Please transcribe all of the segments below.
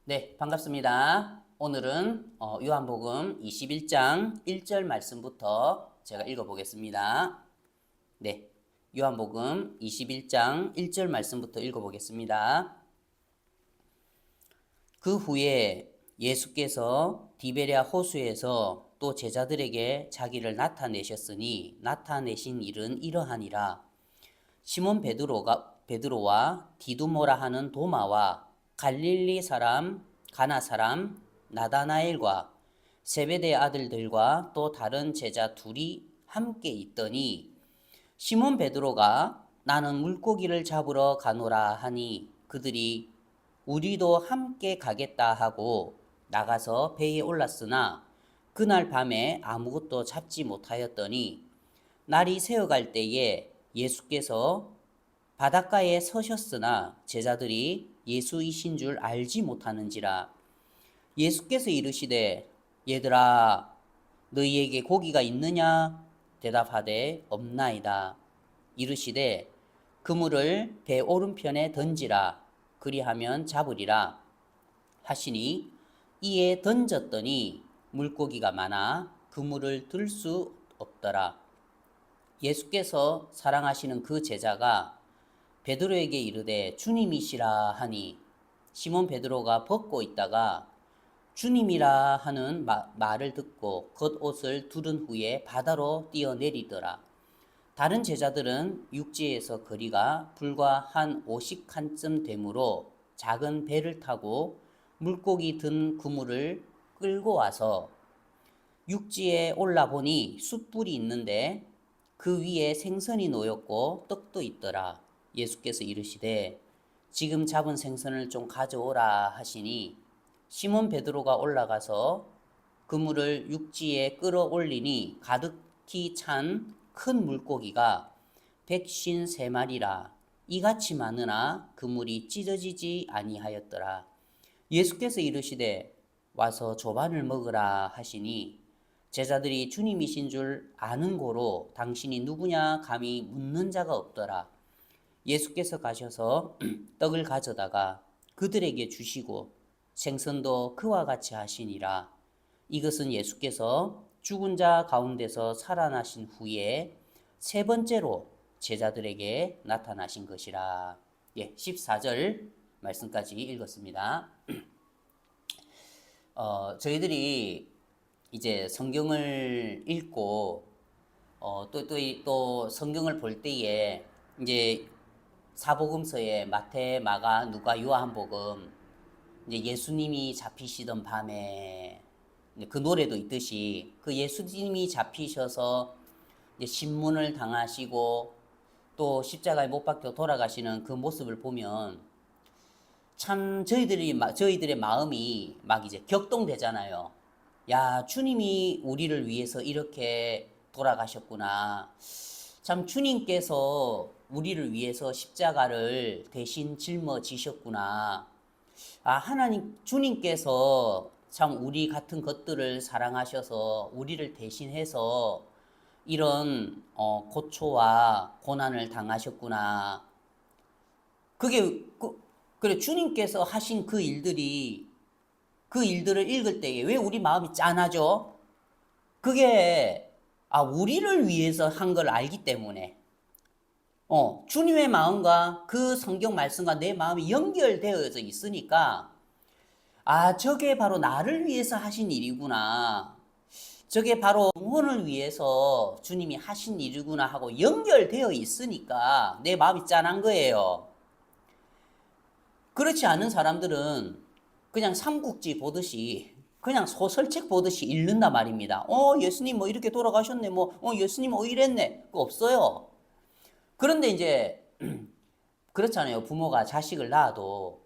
네, 반갑습니다. 오늘은 요한복음 21장 1절 말씀부터 제가 읽어보겠습니다. 네, 요한복음 21장 1절 말씀부터 읽어보겠습니다. 그 후에 예수께서 디베랴 호수에서 또 제자들에게 자기를 나타내셨으니 나타내신 일은 이러하니라. 시몬 베드로와 디두모라 하는 도마와 갈릴리 사람 가나 사람 나다나엘과 세베대 아들들과 또 다른 제자 둘이 함께 있더니 시몬 베드로가 나는 물고기를 잡으러 가노라 하니 그들이 우리도 함께 가겠다 하고 나가서 배에 올랐으나 그날 밤에 아무것도 잡지 못하였더니 날이 새어갈 때에 예수께서 바닷가에 서셨으나 제자들이 예수이신 줄 알지 못하는지라. 예수께서 이르시되 얘들아 너희에게 고기가 있느냐? 대답하되 없나이다. 이르시되 그물을 배 오른편에 던지라. 그리하면 잡으리라 하시니 이에 던졌더니 물고기가 많아 그물을 들 수 없더라. 예수께서 사랑하시는 그 제자가 베드로에게 이르되 주님이시라 하니 시몬 베드로가 벗고 있다가 주님이라 하는 말을 듣고 겉옷을 두른 후에 바다로 뛰어내리더라. 다른 제자들은 육지에서 거리가 불과 한 50칸쯤 되므로 작은 배를 타고 물고기 든 그물을 끌고 와서 육지에 올라보니 숯불이 있는데 그 위에 생선이 놓였고 떡도 있더라. 예수께서 이르시되 지금 잡은 생선을 좀 가져오라 하시니 시몬 베드로가 올라가서 그물을 육지에 끌어올리니 가득히 찬 큰 물고기가 153마리라. 이같이 많으나 그물이 찢어지지 아니하였더라. 예수께서 이르시되 와서 조반을 먹으라 하시니 제자들이 주님이신 줄 아는 고로 당신이 누구냐 감히 묻는 자가 없더라. 예수께서 가셔서 떡을 가져다가 그들에게 주시고 생선도 그와 같이 하시니라. 이것은 예수께서 죽은 자 가운데서 살아나신 후에 세 번째로 제자들에게 나타나신 것이라. 14절 말씀까지 읽었습니다. 저희들이 이제 성경을 읽고 또 성경을 볼 때에 이제 사복음서에 마태, 마가, 누가, 요한복음 이제 예수님이 잡히시던 밤에 그 노래도 있듯이 그 예수님이 잡히셔서 이제 신문을 당하시고 또 십자가에 못 박혀 돌아가시는 그 모습을 보면 참 저희들의 마음이 막 이제 격동되잖아요. 야, 주님이 우리를 위해서 이렇게 돌아가셨구나. 참 주님께서 우리를 위해서 십자가를 대신 짊어지셨구나. 하나님 주님께서 참 우리 같은 것들을 사랑하셔서 우리를 대신해서 이런 고초와 고난을 당하셨구나. 그래 주님께서 하신 그 일들을 읽을 때에 왜 우리 마음이 짠하죠? 그게 우리를 위해서 한 걸 알기 때문에 주님의 마음과 그 성경 말씀과 내 마음이 연결되어져 있으니까 저게 바로 나를 위해서 하신 일이구나. 저게 바로 영혼을 위해서 주님이 하신 일이구나 하고 연결되어 있으니까 내 마음이 짠한 거예요. 그렇지 않은 사람들은 그냥 삼국지 보듯이 그냥 소설책 보듯이 읽는단 말입니다. 예수님 뭐 이렇게 돌아가셨네. 예수님 뭐 이랬네. 그거 없어요. 그런데 이제 그렇잖아요. 부모가 자식을 낳아도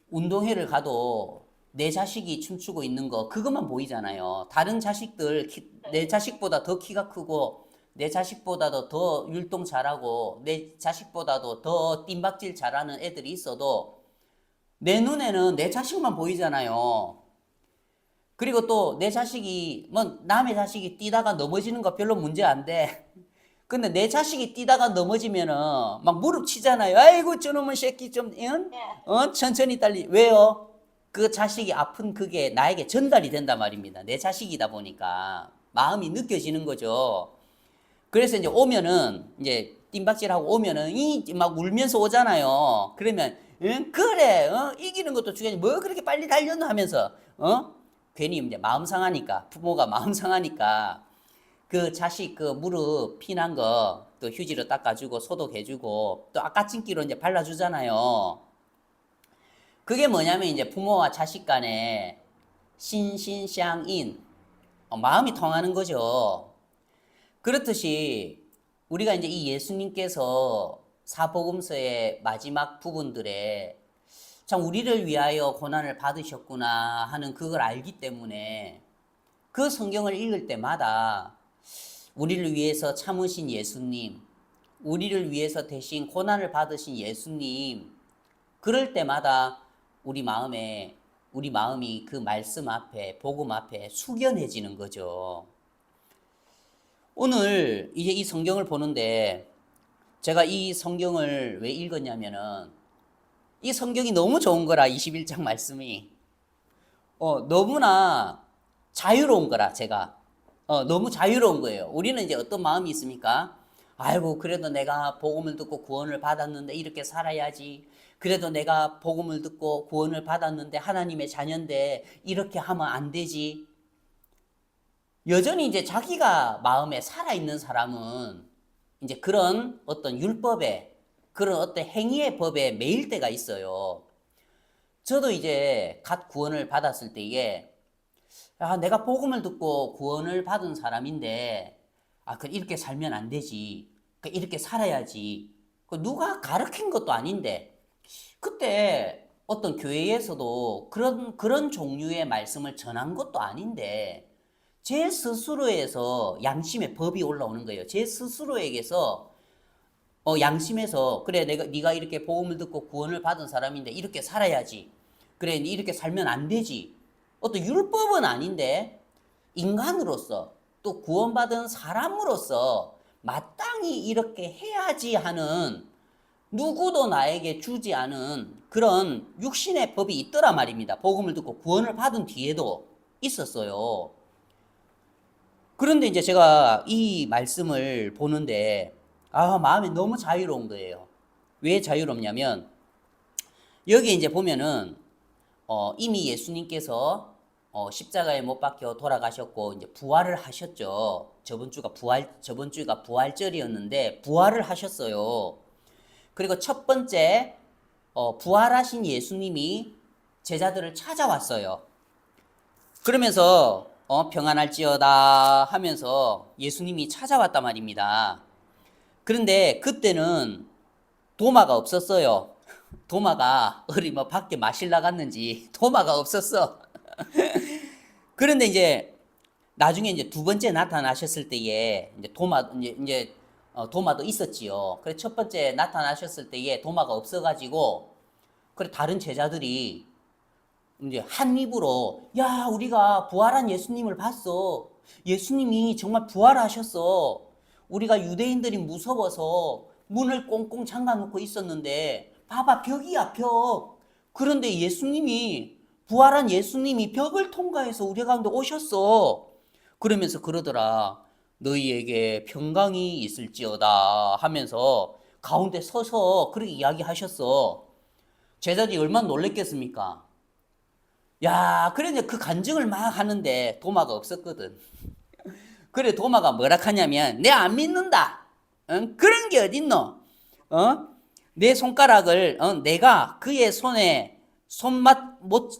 운동회를 가도 내 자식이 춤추고 있는 거 그것만 보이잖아요. 다른 자식들 내 자식보다 더 키가 크고 내 자식보다도 더 율동 잘하고 내 자식보다도 더 뜀박질 잘하는 애들이 있어도 내 눈에는 내 자식만 보이잖아요. 그리고 또 내 자식이 남의 자식이 뛰다가 넘어지는 거 별로 문제 안 돼. 근데 내 자식이 뛰다가 넘어지면은 막 무릎 치잖아요. 아이고 저놈의 새끼 좀 천천히 달리. 왜요? 그 자식이 아픈 그게 나에게 전달이 된단 말입니다. 내 자식이다 보니까 마음이 느껴지는 거죠. 그래서 이제 오면은 이제 뜀박질하고 오면은 이 막 울면서 오잖아요. 그러면 응? 그래 이기는 것도 중요하지 뭐 그렇게 빨리 달렸노 하면서 괜히 이제 마음 상하니까 부모가 마음 상하니까 그 자식 그 무릎 피난 거 또 휴지로 닦아주고 소독해주고 또 아까침기로 이제 발라주잖아요. 그게 뭐냐면 이제 부모와 자식 간에 신신相인 마음이 통하는 거죠. 그렇듯이 우리가 이제 이 예수님께서 사복음서의 마지막 부분들에 참 우리를 위하여 고난을 받으셨구나 하는 그걸 알기 때문에 그 성경을 읽을 때마다 우리를 위해서 참으신 예수님, 우리를 위해서 대신 고난을 받으신 예수님, 그럴 때마다 우리 마음이 그 말씀 앞에, 복음 앞에 숙연해지는 거죠. 오늘 이제 이 성경을 보는데 제가 이 성경을 왜 읽었냐면은 이 성경이 너무 좋은 거라 21장 말씀이 너무나 자유로운 거라 제가 너무 자유로운 거예요. 우리는 이제 어떤 마음이 있습니까? 아이고 그래도 내가 복음을 듣고 구원을 받았는데 이렇게 살아야지. 그래도 내가 복음을 듣고 구원을 받았는데 하나님의 자녀인데 이렇게 하면 안 되지. 여전히 이제 자기가 마음에 살아있는 사람은 이제 그런 어떤 율법에 그런 어떤 행위의 법에 매일 때가 있어요. 저도 이제 갓 구원을 받았을 때에 내가 복음을 듣고 구원을 받은 사람인데 이렇게 살면 안 되지. 이렇게 살아야지. 누가 가르친 것도 아닌데 그때 어떤 교회에서도 그런 종류의 말씀을 전한 것도 아닌데 제 스스로에서 양심의 법이 올라오는 거예요. 제 스스로에게서 양심에서 그래 네가 이렇게 복음을 듣고 구원을 받은 사람인데 이렇게 살아야지. 그래 이렇게 살면 안 되지. 어떤 율법은 아닌데 인간으로서 또 구원받은 사람으로서 마땅히 이렇게 해야지 하는 누구도 나에게 주지 않은 그런 육신의 법이 있더라 말입니다. 복음을 듣고 구원을 받은 뒤에도 있었어요. 그런데 이제 제가 이 말씀을 보는데 마음이 너무 자유로운 거예요. 왜 자유롭냐면 여기 이제 보면은 이미 예수님께서 십자가에 못 박혀 돌아가셨고 이제 부활을 하셨죠. 저번 주가 부활절이었는데 부활을 하셨어요. 그리고 첫 번째 부활하신 예수님이 제자들을 찾아왔어요. 그러면서 평안할지어다 하면서 예수님이 찾아왔단 말입니다. 그런데 그때는 도마가 없었어요. 도마가 뭐 밖에 마실 나갔는지 도마가 없었어. 그런데 이제 나중에 이제 두 번째 나타나셨을 때에 이제 도마도 있었지요. 그래 첫 번째 나타나셨을 때에 도마가 없어가지고 그래 다른 제자들이 이제 한 입으로 야 우리가 부활한 예수님을 봤어. 예수님이 정말 부활하셨어. 우리가 유대인들이 무서워서 문을 꽁꽁 잠가놓고 있었는데 봐봐 벽이야 벽. 그런데 부활한 예수님이 벽을 통과해서 우리 가운데 오셨어. 그러면서 그러더라. 너희에게 평강이 있을지어다 하면서 가운데 서서 그렇게 이야기하셨어. 제자들이 얼마나 놀랬겠습니까? 야, 그래 이제 그 간증을 막 하는데 도마가 없었거든. 그래 도마가 뭐라 하냐면 내 안 믿는다. 그런 게 어딨노? 내 손가락을 내가 그의 손에 손맛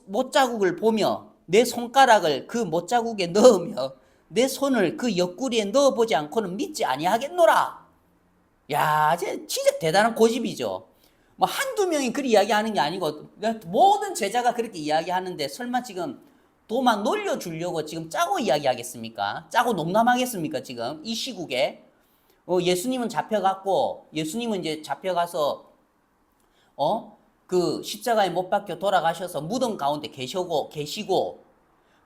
못자국을 보며 내 손가락을 그 못자국에 넣으며 내 손을 그 옆구리에 넣어보지 않고는 믿지 아니하겠노라. 야, 진짜 대단한 고집이죠. 뭐 한두 명이 그렇게 이야기하는 게 아니고 모든 제자가 그렇게 이야기하는데 설마 지금 도마 놀려주려고 지금 짜고 이야기하겠습니까? 짜고 농담하겠습니까? 지금 이 시국에 예수님은 이제 잡혀가서 그 십자가에 못 박혀 돌아가셔서 무덤 가운데 계시고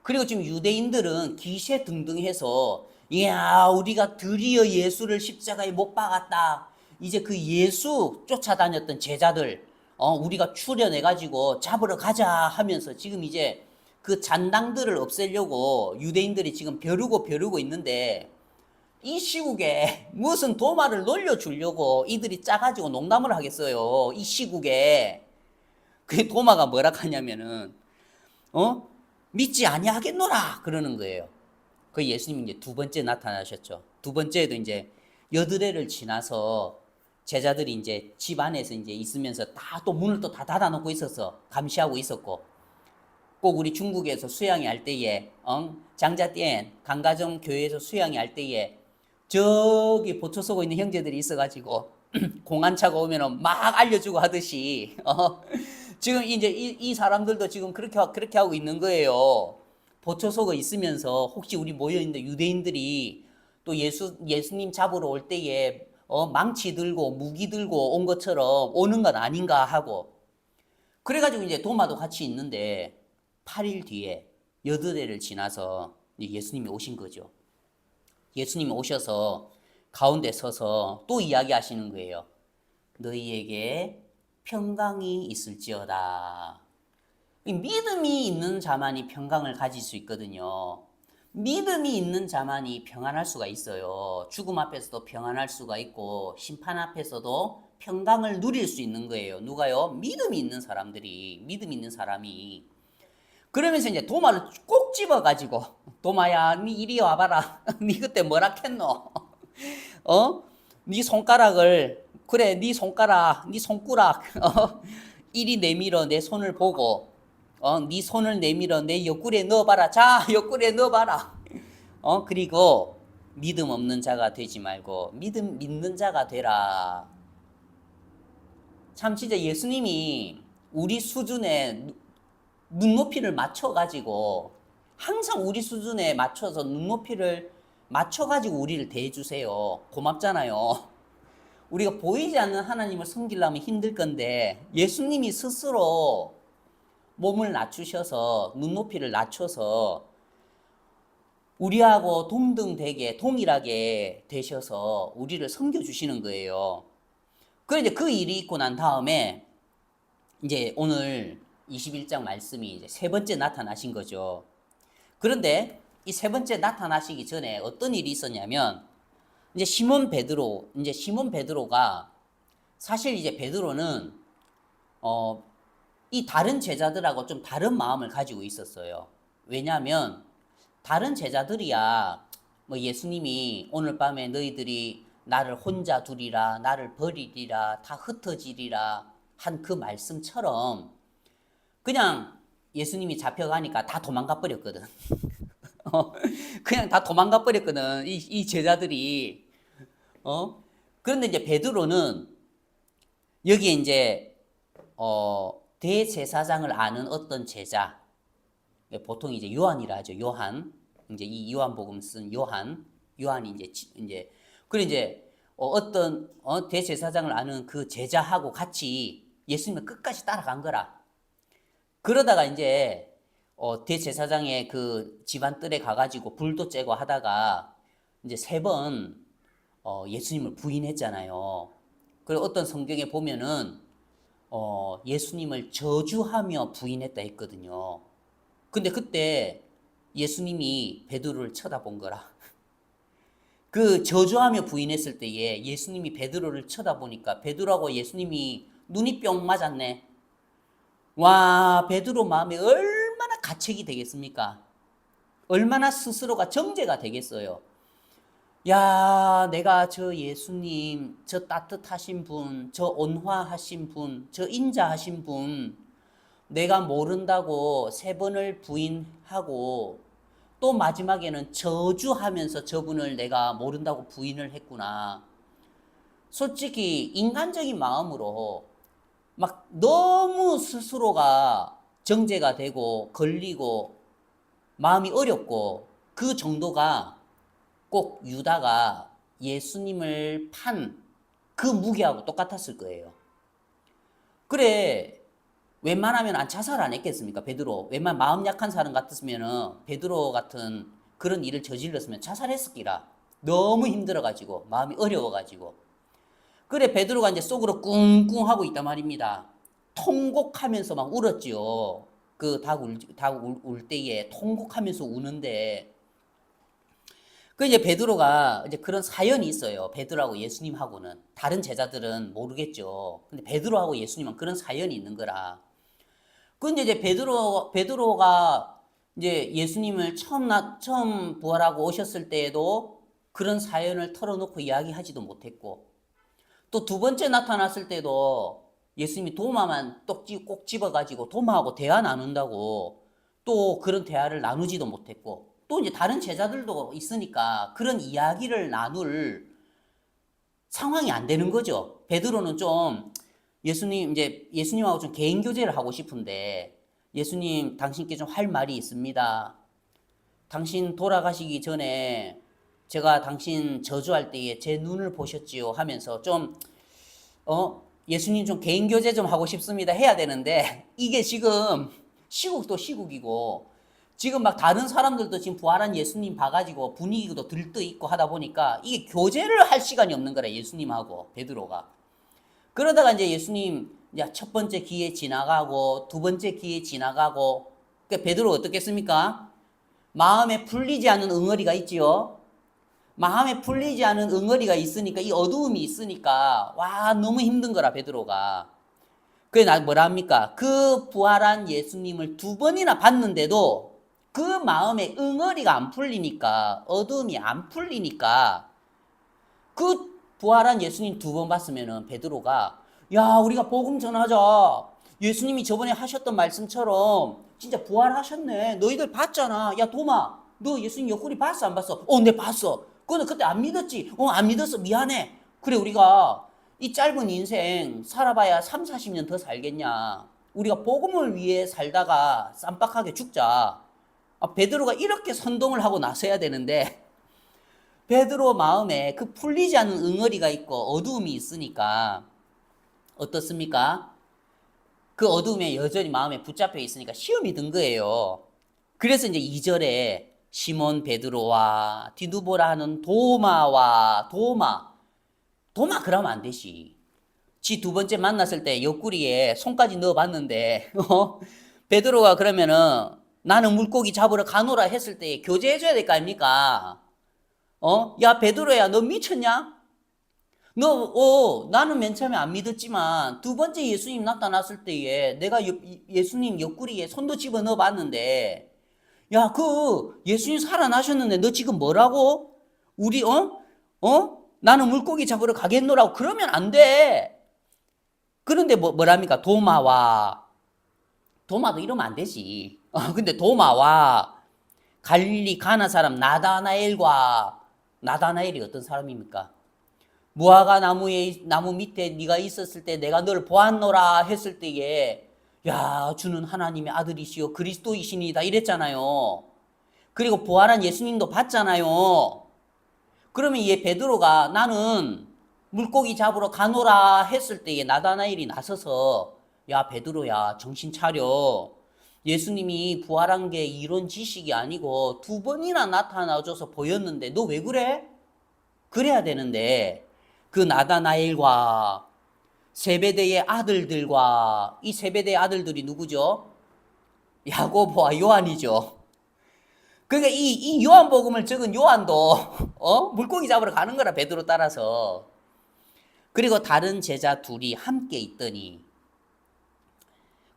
그리고 지금 유대인들은 기세등등해서 이야 우리가 드디어 예수를 십자가에 못 박았다. 이제 그 예수 쫓아다녔던 제자들 우리가 추려내가지고 잡으러 가자 하면서 지금 이제 그 잔당들을 없애려고 유대인들이 지금 벼르고 있는데 이 시국에 무슨 도마를 놀려주려고 이들이 짜가지고 농담을 하겠어요. 이 시국에. 그 도마가 뭐라 하냐면은, 믿지 아니하겠노라! 그러는 거예요. 그 예수님이 이제 두 번째 나타나셨죠. 두 번째에도 이제 여드레를 지나서 제자들이 이제 집 안에서 이제 있으면서 다 또 문을 또 다 닫아놓고 있어서 감시하고 있었고, 꼭 우리 중국에서 수양회 할 때에, 장자띠엔 강가정 교회에서 수양회 할 때에 저기 보초 쏘고 있는 형제들이 있어가지고 공안차가 오면은 막 알려주고 하듯이 지금 이제 이 사람들도 지금 그렇게 하고 있는 거예요. 보초 쏘고 있으면서 혹시 우리 모여 있는 유대인들이 또 예수님 잡으러 올 때에 망치 들고 무기 들고 온 것처럼 오는 건 아닌가 하고, 그래가지고 이제 도마도 같이 있는데 8일 뒤에 여드레를 지나서 예수님이 오신 거죠. 예수님이 오셔서 가운데 서서 또 이야기하시는 거예요. 너희에게 평강이 있을지어다. 믿음이 있는 자만이 평강을 가질 수 있거든요. 믿음이 있는 자만이 평안할 수가 있어요. 죽음 앞에서도 평안할 수가 있고 심판 앞에서도 평강을 누릴 수 있는 거예요. 누가요? 믿음이 있는 사람들이, 믿음 있는 사람이. 그러면서 이제 도마를 꼭 집어가지고, 도마야, 니 이리 와봐라. 니 그때 뭐라 했노? 니 손가락을, 그래, 니 손가락, 니 손가락, 이리 내밀어 내 손을 보고, 니 손을 내밀어 내 옆구리에 넣어봐라. 자, 옆구리에 넣어봐라. 그리고 믿음 없는 자가 되지 말고 믿음 믿는 자가 되라. 참 진짜 예수님이 우리 수준에 눈높이를 맞춰가지고 항상 우리 수준에 맞춰서 눈높이를 맞춰가지고 우리를 대해주세요. 고맙잖아요. 우리가 보이지 않는 하나님을 섬기려면 힘들 건데 예수님이 스스로 몸을 낮추셔서 눈높이를 낮춰서 우리하고 동등되게 동일하게 되셔서 우리를 섬겨주시는 거예요. 그런데 그 일이 있고 난 다음에 이제 오늘 21장 말씀이 이제 세 번째 나타나신 거죠. 그런데 이 세 번째 나타나시기 전에 어떤 일이 있었냐면 이제 시몬 베드로가 사실 이제 베드로는 이 다른 제자들하고 좀 다른 마음을 가지고 있었어요. 왜냐하면 다른 제자들이야 뭐 예수님이 오늘 밤에 너희들이 나를 혼자 두리라, 나를 버리리라, 다 흩어지리라 한 그 말씀처럼 그냥 예수님이 잡혀가니까 다 도망가 버렸거든. 그냥 다 도망가 버렸거든. 이 제자들이. 그런데 이제 베드로는 여기에 이제 대제사장을 아는 어떤 제자, 보통 이제 요한이라 하죠. 요한. 이제 이 요한복음 쓴 요한이 이제 그래 이제 어떤 대제사장을 아는 그 제자하고 같이 예수님을 끝까지 따라간 거라. 그러다가 이제 대제사장의 그 집안 뜰에 가가지고 불도 쬐고 하다가 이제 3번 예수님을 부인했잖아요. 그리고 어떤 성경에 보면은 예수님을 저주하며 부인했다 했거든요. 근데 그때 예수님이 베드로를 쳐다본 거라. 그 저주하며 부인했을 때에 예수님이 베드로를 쳐다보니까 베드로하고 예수님이 눈이 뿅 맞았네. 와, 베드로 마음에 얼마나 가책이 되겠습니까? 얼마나 스스로가 정죄가 되겠어요. 야, 내가 저 예수님, 저 따뜻하신 분, 저 온화하신 분, 저 인자하신 분, 내가 모른다고 3번을 부인하고 또 마지막에는 저주하면서 저분을 내가 모른다고 부인을 했구나. 솔직히 인간적인 마음으로 막 너무 스스로가 정죄가 되고 걸리고 마음이 어렵고 그 정도가 꼭 유다가 예수님을 판 그 무게하고 똑같았을 거예요. 그래, 웬만하면 자살 안 했겠습니까? 베드로. 마음 약한 사람 같았으면 베드로 같은 그런 일을 저질렀으면 자살했을기라. 너무 힘들어가지고 마음이 어려워가지고. 그래 베드로가 이제 속으로 꿍꿍 하고 있단 말입니다. 통곡하면서 막 울었지요. 그 닭 울 때에 통곡하면서 우는데, 그 이제 베드로가 이제 그런 사연이 있어요. 베드로하고 예수님하고는. 다른 제자들은 모르겠죠. 근데 베드로하고 예수님은 그런 사연이 있는 거라. 근데 이제 베드로가 이제 예수님을 처음 부활하고 오셨을 때에도 그런 사연을 털어놓고 이야기하지도 못했고, 또 두 번째 나타났을 때도 예수님이 도마만 꼭 집어가지고 도마하고 대화 나눈다고 또 그런 대화를 나누지도 못했고, 또 이제 다른 제자들도 있으니까 그런 이야기를 나눌 상황이 안 되는 거죠. 베드로는 좀 예수님하고 좀 개인 교제를 하고 싶은데, 예수님, 당신께 좀 할 말이 있습니다. 당신 돌아가시기 전에 제가 당신 저주할 때에 제 눈을 보셨지요 하면서 좀 예수님 좀 개인 교제 좀 하고 싶습니다 해야 되는데, 이게 지금 시국도 시국이고 지금 막 다른 사람들도 지금 부활한 예수님 봐가지고 분위기도 들떠 있고 하다 보니까 이게 교제를 할 시간이 없는 거라, 예수님하고 베드로가. 그러다가 이제 예수님 이제 첫 번째 기회 지나가고 두 번째 기회 지나가고, 그 베드로 어떻겠습니까? 마음에 풀리지 않는 응어리가 있지요. 마음에 풀리지 않은 응어리가 있으니까, 이 어두움이 있으니까 와 너무 힘든 거라 베드로가. 그래 나 뭐라 합니까? 그 부활한 예수님을 두 번이나 봤는데도 그 마음에 응어리가 안 풀리니까, 어두움이 안 풀리니까, 그 부활한 예수님 두 번 봤으면은 베드로가 야 우리가 복음 전하자. 예수님이 저번에 하셨던 말씀처럼 진짜 부활하셨네. 너희들 봤잖아. 야 도마, 너 예수님 옆구리 봤어 안 봤어? 네 봤어. 그거는 그때 안 믿었지. 안 믿었어. 미안해. 그래 우리가 이 짧은 인생 살아봐야 3, 40년 더 살겠냐. 우리가 복음을 위해 살다가 쌈박하게 죽자. 베드로가 이렇게 선동을 하고 나서야 되는데, 베드로 마음에 그 풀리지 않은 응어리가 있고 어두움이 있으니까 어떻습니까? 그 어두움에 여전히 마음에 붙잡혀 있으니까 시험이 든 거예요. 그래서 이제 2절에 시몬 베드로와 디두보라 하는 도마 그러면 안 되지. 지 두 번째 만났을 때 옆구리에 손까지 넣어봤는데 베드로가 그러면은 나는 물고기 잡으러 가노라 했을 때 교제해줘야 될 거 아닙니까? 야 베드로야 너 미쳤냐? 나는 맨 처음에 안 믿었지만 두 번째 예수님 나타났을 때에 내가 예수님 옆구리에 손도 집어 넣어 봤는데, 야, 그 예수님 살아나셨는데 너 지금 뭐라고? 우리 나는 물고기 잡으러 가겠노라고 그러면 안 돼. 그런데 뭐랍니까? 도마도 이러면 안 되지. 근데 도마와 갈릴리 가나 사람 나다나엘이 어떤 사람입니까? 무화과 나무 밑에 네가 있었을 때 내가 너를 보았노라 했을 때에 야 주는 하나님의 아들이시여 그리스도이시니다 이랬잖아요. 그리고 부활한 예수님도 봤잖아요. 그러면 얘 베드로가 나는 물고기 잡으러 가노라 했을 때에 나다나엘이 나서서 야 베드로야 정신 차려. 예수님이 부활한 게 이론 지식이 아니고 두 번이나 나타나줘서 보였는데 너 왜 그래? 그래야 되는데, 그 나다나엘과 세베대의 아들들과, 이 세베대의 아들들이 누구죠? 야고보와 요한이죠. 그러니까 이 요한복음을 적은 요한도 물고기 잡으러 가는 거라 베드로 따라서. 그리고 다른 제자 둘이 함께 있더니,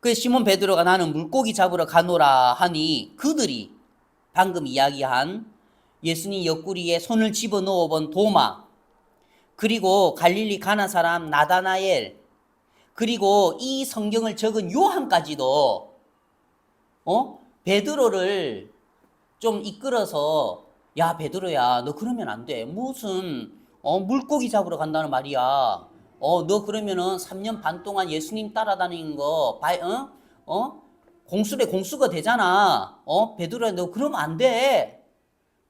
그 시몬 베드로가 나는 물고기 잡으러 가노라 하니 그들이 방금 이야기한 예수님 옆구리에 손을 집어넣어 본 도마, 그리고 갈릴리 가나 사람 나다나엘, 그리고 이 성경을 적은 요한까지도 베드로를 좀 이끌어서 야 베드로야 너 그러면 안 돼. 무슨 물고기 잡으러 간다는 말이야. 너 그러면은 3년 반 동안 예수님 따라다니는 거 공수래 공수가 되잖아. 베드로야 너 그러면 안 돼.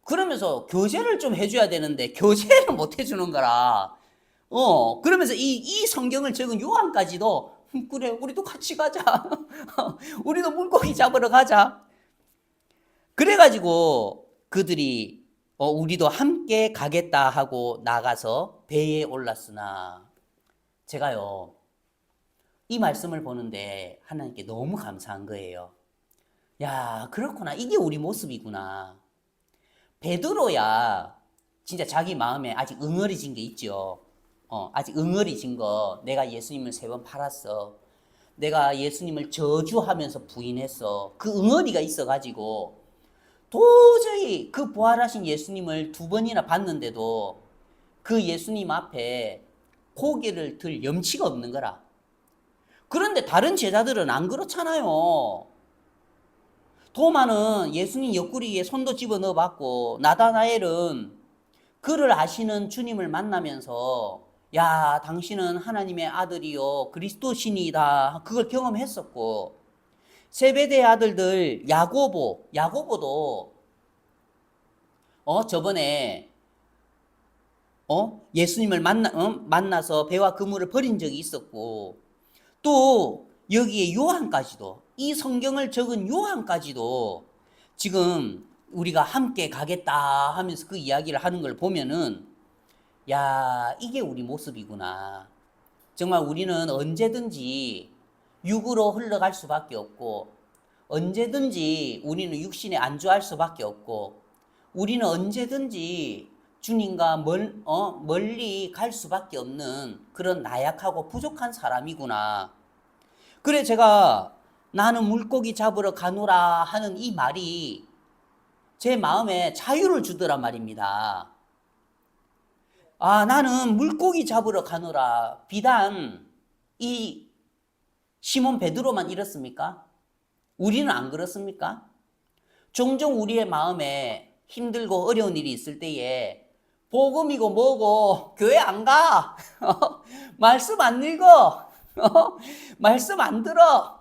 그러면서 교제를 좀 해줘야 되는데 교제를 못 해주는 거라. 그러면서 이 성경을 적은 요한까지도 그래 우리도 같이 가자. 우리도 물고기 잡으러 가자. 그래가지고 그들이 우리도 함께 가겠다 하고 나가서 배에 올랐으나, 제가요 이 말씀을 보는데 하나님께 너무 감사한 거예요. 야, 그렇구나. 이게 우리 모습이구나. 베드로야 진짜 자기 마음에 아직 응어리진 게 있죠. 아직 응어리진 거. 내가 예수님을 3번 팔았어. 내가 예수님을 저주하면서 부인했어. 그 응어리가 있어가지고 도저히 그 부활하신 예수님을 2번이나 봤는데도 그 예수님 앞에 고개를 들 염치가 없는 거라. 그런데 다른 제자들은 안 그렇잖아요. 도마는 예수님 옆구리에 손도 집어넣어 봤고, 나다나엘은 그를 아시는 주님을 만나면서 야, 당신은 하나님의 아들이요 그리스도신이다, 그걸 경험했었고, 세베대의 아들들 야고보도 저번에 예수님을 만나서 배와 그물을 버린 적이 있었고, 또 여기에 요한까지도, 이 성경을 적은 요한까지도 지금 우리가 함께 가겠다 하면서 그 이야기를 하는 걸 보면은 야, 이게 우리 모습이구나. 정말 우리는 언제든지 육으로 흘러갈 수밖에 없고, 언제든지 우리는 육신에 안주할 수밖에 없고, 우리는 언제든지 주님과 멀리 갈 수밖에 없는 그런 나약하고 부족한 사람이구나. 그래, 제가 나는 물고기 잡으러 가노라 하는 이 말이 제 마음에 자유를 주더란 말입니다. 아, 나는 물고기 잡으러 가노라. 비단 이 시몬 베드로만 이렇습니까? 우리는 안 그렇습니까? 종종 우리의 마음에 힘들고 어려운 일이 있을 때에 복음이고 뭐고 교회 안 가. 말씀 안 읽어. 말씀 안 들어.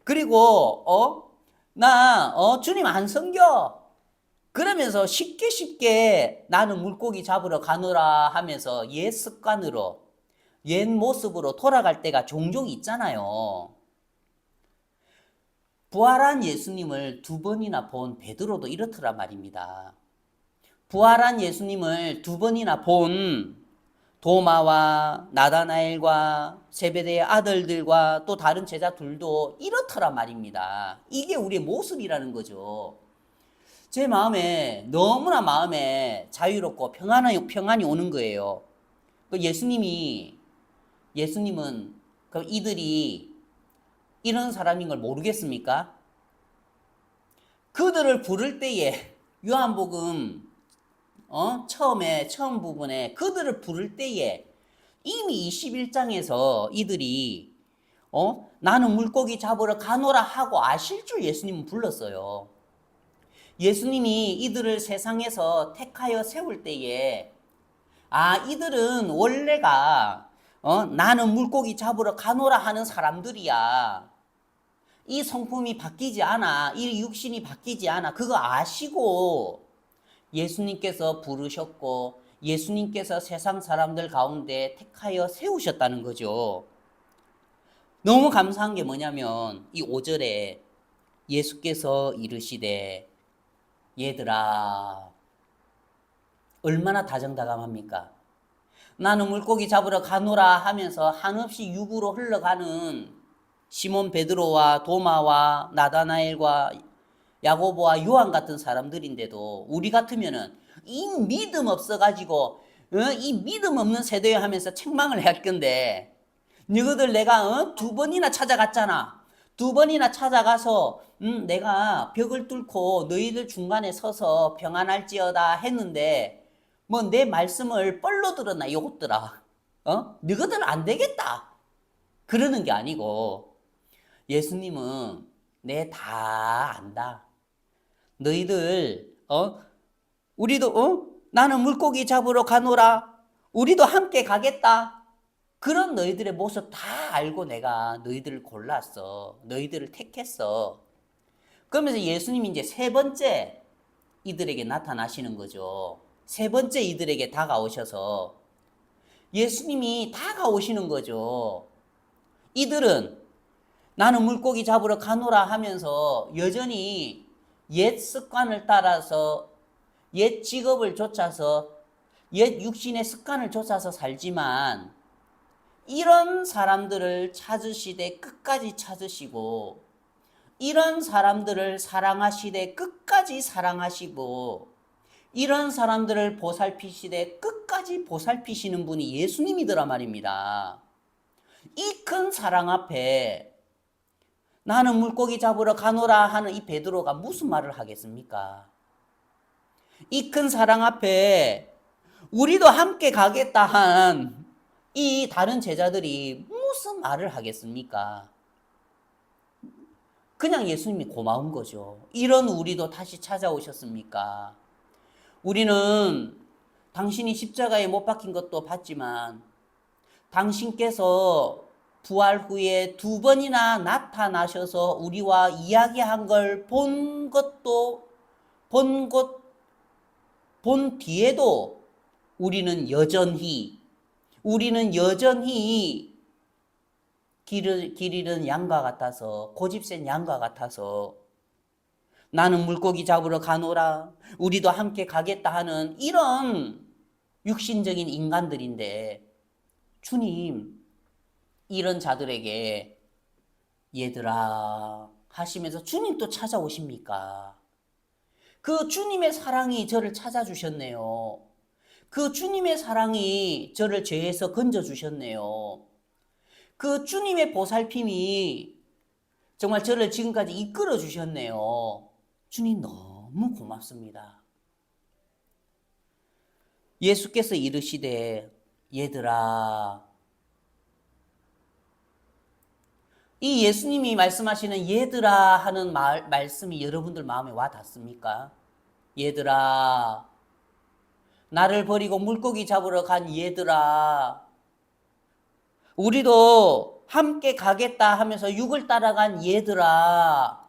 그리고 나 주님 안 섬겨. 그러면서 쉽게 나는 물고기 잡으러 가노라 하면서 옛 습관으로, 옛 모습으로 돌아갈 때가 종종 있잖아요. 부활한 예수님을 2번이나 본 베드로도 이렇더라 말입니다. 부활한 예수님을 2번이나 본 도마와 나다나엘과 세베대의 아들들과 또 다른 제자들도 이렇더라 말입니다. 이게 우리의 모습이라는 거죠. 제 마음에 너무나 마음에 자유롭고 평안이 오는 거예요. 예수님은 이들이 이런 사람인 걸 모르겠습니까? 그들을 부를 때에 요한복음 처음 부분에 그들을 부를 때에 이미 21장에서 이들이 나는 물고기 잡으러 가노라 하고 아실 줄 예수님은 불렀어요. 예수님이 이들을 세상에서 택하여 세울 때에 이들은 원래가 나는 물고기 잡으러 가노라 하는 사람들이야. 이 성품이 바뀌지 않아. 이 육신이 바뀌지 않아. 그거 아시고 예수님께서 부르셨고 예수님께서 세상 사람들 가운데 택하여 세우셨다는 거죠. 너무 감사한 게 뭐냐면 이 5절에 예수께서 이르시되 얘들아, 얼마나 다정다감합니까? 나는 물고기 잡으러 가노라 하면서 한없이 육으로 흘러가는 시몬 베드로와 도마와 나다나엘과 야고보와 요한 같은 사람들인데도 우리 같으면은 이 믿음 없어가지고 이 믿음 없는 세대에 하면서 책망을 할 건데, 너희들 내가 2번이나 찾아갔잖아. 2번이나 찾아가서 내가 벽을 뚫고 너희들 중간에 서서 평안할지어다 했는데 뭐 내 말씀을 뻘로 들었나 이것들아. 너희들 안 되겠다 그러는 게 아니고, 예수님은 내 다 안다. 너희들 우리도 나는 물고기 잡으러 가노라. 우리도 함께 가겠다. 그런 너희들의 모습 다 알고 내가 너희들을 골랐어. 너희들을 택했어. 그러면서 예수님이 이제 3번째 이들에게 나타나시는 거죠. 3번째 이들에게 다가오셔서 예수님이 다가오시는 거죠. 이들은 나는 물고기 잡으러 가노라 하면서 여전히 옛 습관을 따라서, 옛 직업을 좇아서, 옛 육신의 습관을 좇아서 살지만 이런 사람들을 찾으시되 끝까지 찾으시고, 이런 사람들을 사랑하시되 끝까지 사랑하시고, 이런 사람들을 보살피시되 끝까지 보살피시는 분이 예수님이더라 말입니다. 이 큰 사랑 앞에 나는 물고기 잡으러 가노라 하는 이 베드로가 무슨 말을 하겠습니까? 이 큰 사랑 앞에 우리도 함께 가겠다 한 이 다른 제자들이 무슨 말을 하겠습니까? 그냥 예수님이 고마운 거죠. 이런 우리도 다시 찾아오셨습니까? 우리는 당신이 십자가에 못 박힌 것도 봤지만 당신께서 부활 후에 2번이나 나타나셔서 우리와 이야기한 걸 본 것도 본 뒤에도 우리는 여전히 길 잃은 양과 같아서, 고집센 양과 같아서 나는 물고기 잡으러 가노라, 우리도 함께 가겠다 하는 이런 육신적인 인간들인데, 주님 이런 자들에게 얘들아 하시면서 주님 또 찾아오십니까? 그 주님의 사랑이 저를 찾아주셨네요. 그 주님의 사랑이 저를 죄에서 건져주셨네요. 그 주님의 보살핌이 정말 저를 지금까지 이끌어 주셨네요. 주님 너무 고맙습니다. 예수께서 이르시되 얘들아, 이 예수님이 말씀하시는 얘들아 하는 말씀이 여러분들 마음에 와 닿습니까? 얘들아, 나를 버리고 물고기 잡으러 간 얘들아, 우리도 함께 가겠다 하면서 육을 따라간 얘들아,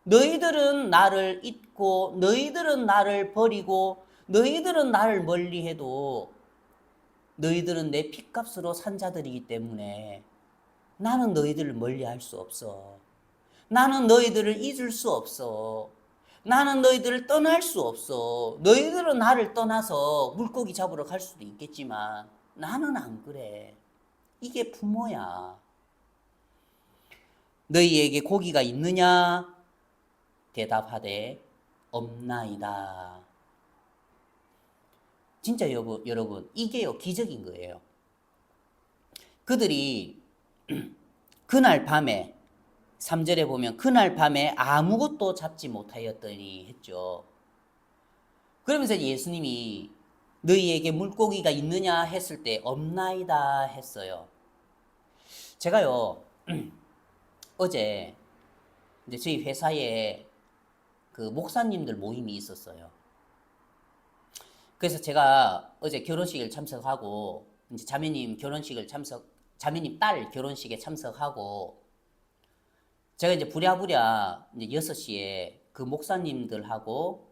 너희들은 나를 잊고 너희들은 나를 버리고 너희들은 나를 멀리해도 너희들은 내 핏값으로 산 자들이기 때문에 나는 너희들을 멀리할 수 없어. 나는 너희들을 잊을 수 없어. 나는 너희들을 떠날 수 없어. 너희들은 나를 떠나서 물고기 잡으러 갈 수도 있겠지만 나는 안 그래. 이게 부모야. 너희에게 고기가 있느냐? 대답하되 없나이다. 진짜 여러분 이게요 기적인 거예요. 그들이 그날 밤에 3절에 보면 그날 밤에 아무것도 잡지 못하였더니 했죠. 그러면서 예수님이 너희에게 물고기가 있느냐 했을 때 없나이다 했어요. 제가요 어제 이제 저희 회사에 그 목사님들 모임이 있었어요. 그래서 제가 어제 결혼식을 참석하고 이제 자매님 딸 결혼식에 참석하고 제가 이제 부랴부랴 이제 6시에 그 목사님들하고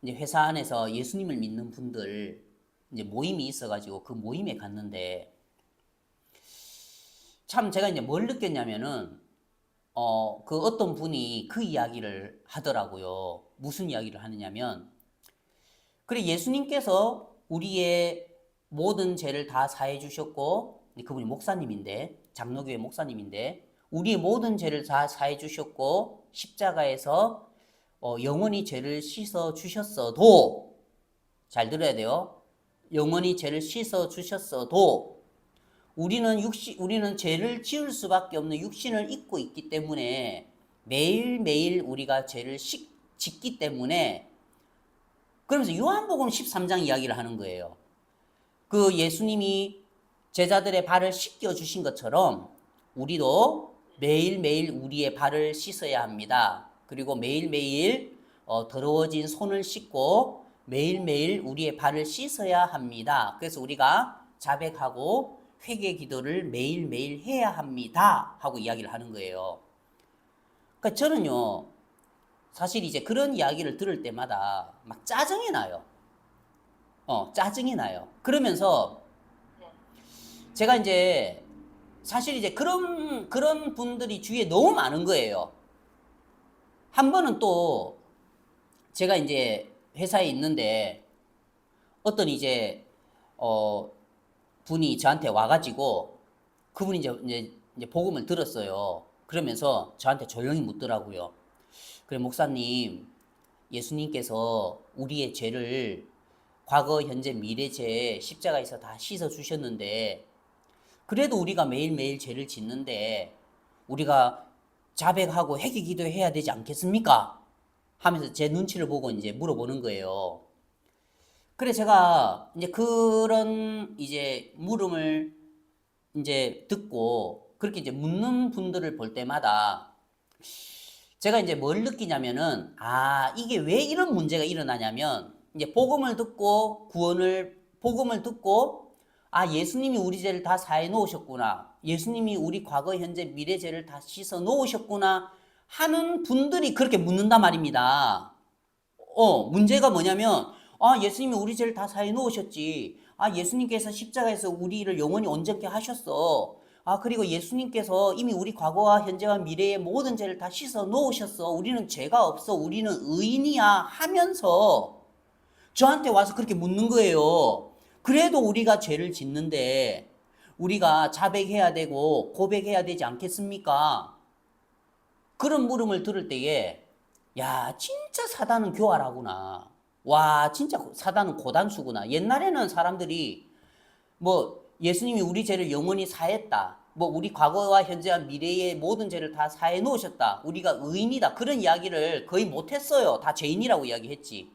이제 회사 안에서 예수님을 믿는 분들 이제 모임이 있어가지고 그 모임에 갔는데 참 제가 이제 뭘 느꼈냐면은 그 어떤 분이 그 이야기를 하더라고요. 무슨 이야기를 하느냐면 그래 예수님께서 우리의 모든 죄를 다 사해 주셨고 그분이 목사님인데 장로교회 목사님인데 우리의 모든 죄를 다 사해 주셨고 십자가에서 영원히 죄를 씻어 주셨어도 잘 들어야 돼요. 영원히 죄를 씻어 주셨어도 우리는 죄를 지을 수밖에 없는 육신을 입고 있기 때문에 매일매일 우리가 죄를 짓기 때문에 그러면서 요한복음 13장 이야기를 하는 거예요. 그 예수님이 제자들의 발을 씻겨 주신 것처럼 우리도 매일매일 우리의 발을 씻어야 합니다. 그리고 매일매일 더러워진 손을 씻고 매일매일 우리의 발을 씻어야 합니다. 그래서 우리가 자백하고 회개 기도를 매일매일 해야 합니다. 하고 이야기를 하는 거예요. 그러니까 저는요, 사실 이제 그런 이야기를 들을 때마다 막 짜증이 나요. 짜증이 나요. 그러면서 제가 이제 사실 이제 그런 분들이 주위에 너무 많은 거예요. 한 번은 또 제가 이제 회사에 있는데 어떤 이제 분이 저한테 와가지고 그분이 이제 복음을 들었어요. 그러면서 저한테 조용히 묻더라고요. 그래, 목사님, 예수님께서 우리의 죄를 과거, 현재, 미래 죄 십자가에서 다 씻어 주셨는데 그래도 우리가 매일매일 죄를 짓는데 우리가 자백하고 회개 기도해야 되지 않겠습니까? 하면서 제 눈치를 보고 이제 물어보는 거예요. 그래 제가 이제 그런 이제 물음을 이제 듣고 그렇게 이제 묻는 분들을 볼 때마다 제가 이제 뭘 느끼냐면은 이게 왜 이런 문제가 일어나냐면 이제 복음을 듣고 예수님이 우리 죄를 다 사해 놓으셨구나. 예수님이 우리 과거, 현재, 미래 죄를 다 씻어 놓으셨구나 하는 분들이 그렇게 묻는단 말입니다. 문제가 뭐냐면 예수님이 우리 죄를 다 사해 놓으셨지. 예수님께서 십자가에서 우리를 영원히 온전케 하셨어. 그리고 예수님께서 이미 우리 과거와 현재와 미래의 모든 죄를 다 씻어 놓으셨어. 우리는 죄가 없어. 우리는 의인이야. 하면서 저한테 와서 그렇게 묻는 거예요. 그래도 우리가 죄를 짓는데 우리가 자백해야 되고 고백해야 되지 않겠습니까? 그런 물음을 들을 때에 야, 진짜 사단은 교활하구나. 와, 진짜 사단은 고단수구나. 옛날에는 사람들이 뭐 예수님이 우리 죄를 영원히 사했다. 뭐 우리 과거와 현재와 미래의 모든 죄를 다 사해 놓으셨다. 우리가 의인이다. 그런 이야기를 거의 못했어요. 다 죄인이라고 이야기했지.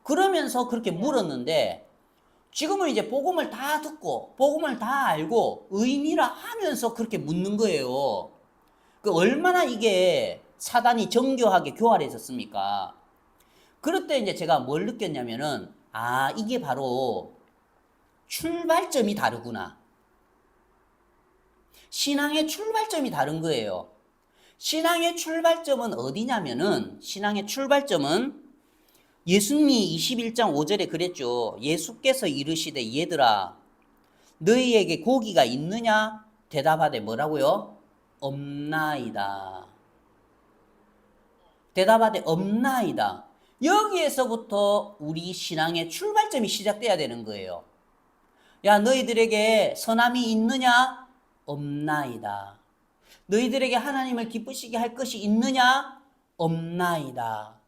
그러면서 그렇게 물었는데 지금은 이제 복음을 다 듣고 복음을 다 알고 의인이라 하면서 그렇게 묻는 거예요. 그 얼마나 이게 사단이 정교하게 교활해졌습니까? 그럴 때 이제 제가 뭘 느꼈냐면은 이게 바로 출발점이 다르구나. 신앙의 출발점이 다른 거예요. 신앙의 출발점은 어디냐면은 신앙의 출발점은 예수님이 21장 5절에 그랬죠. 예수께서 이르시되 얘들아 너희에게 고기가 있느냐? 대답하되 뭐라고요? 없나이다. 대답하되 없나이다. 여기에서부터 우리 신앙의 출발점이 시작돼야 되는 거예요. 야, 너희들에게 선함이 있느냐? 없나이다. 너희들에게 하나님을 기쁘시게 할 것이 있느냐? 없나이다.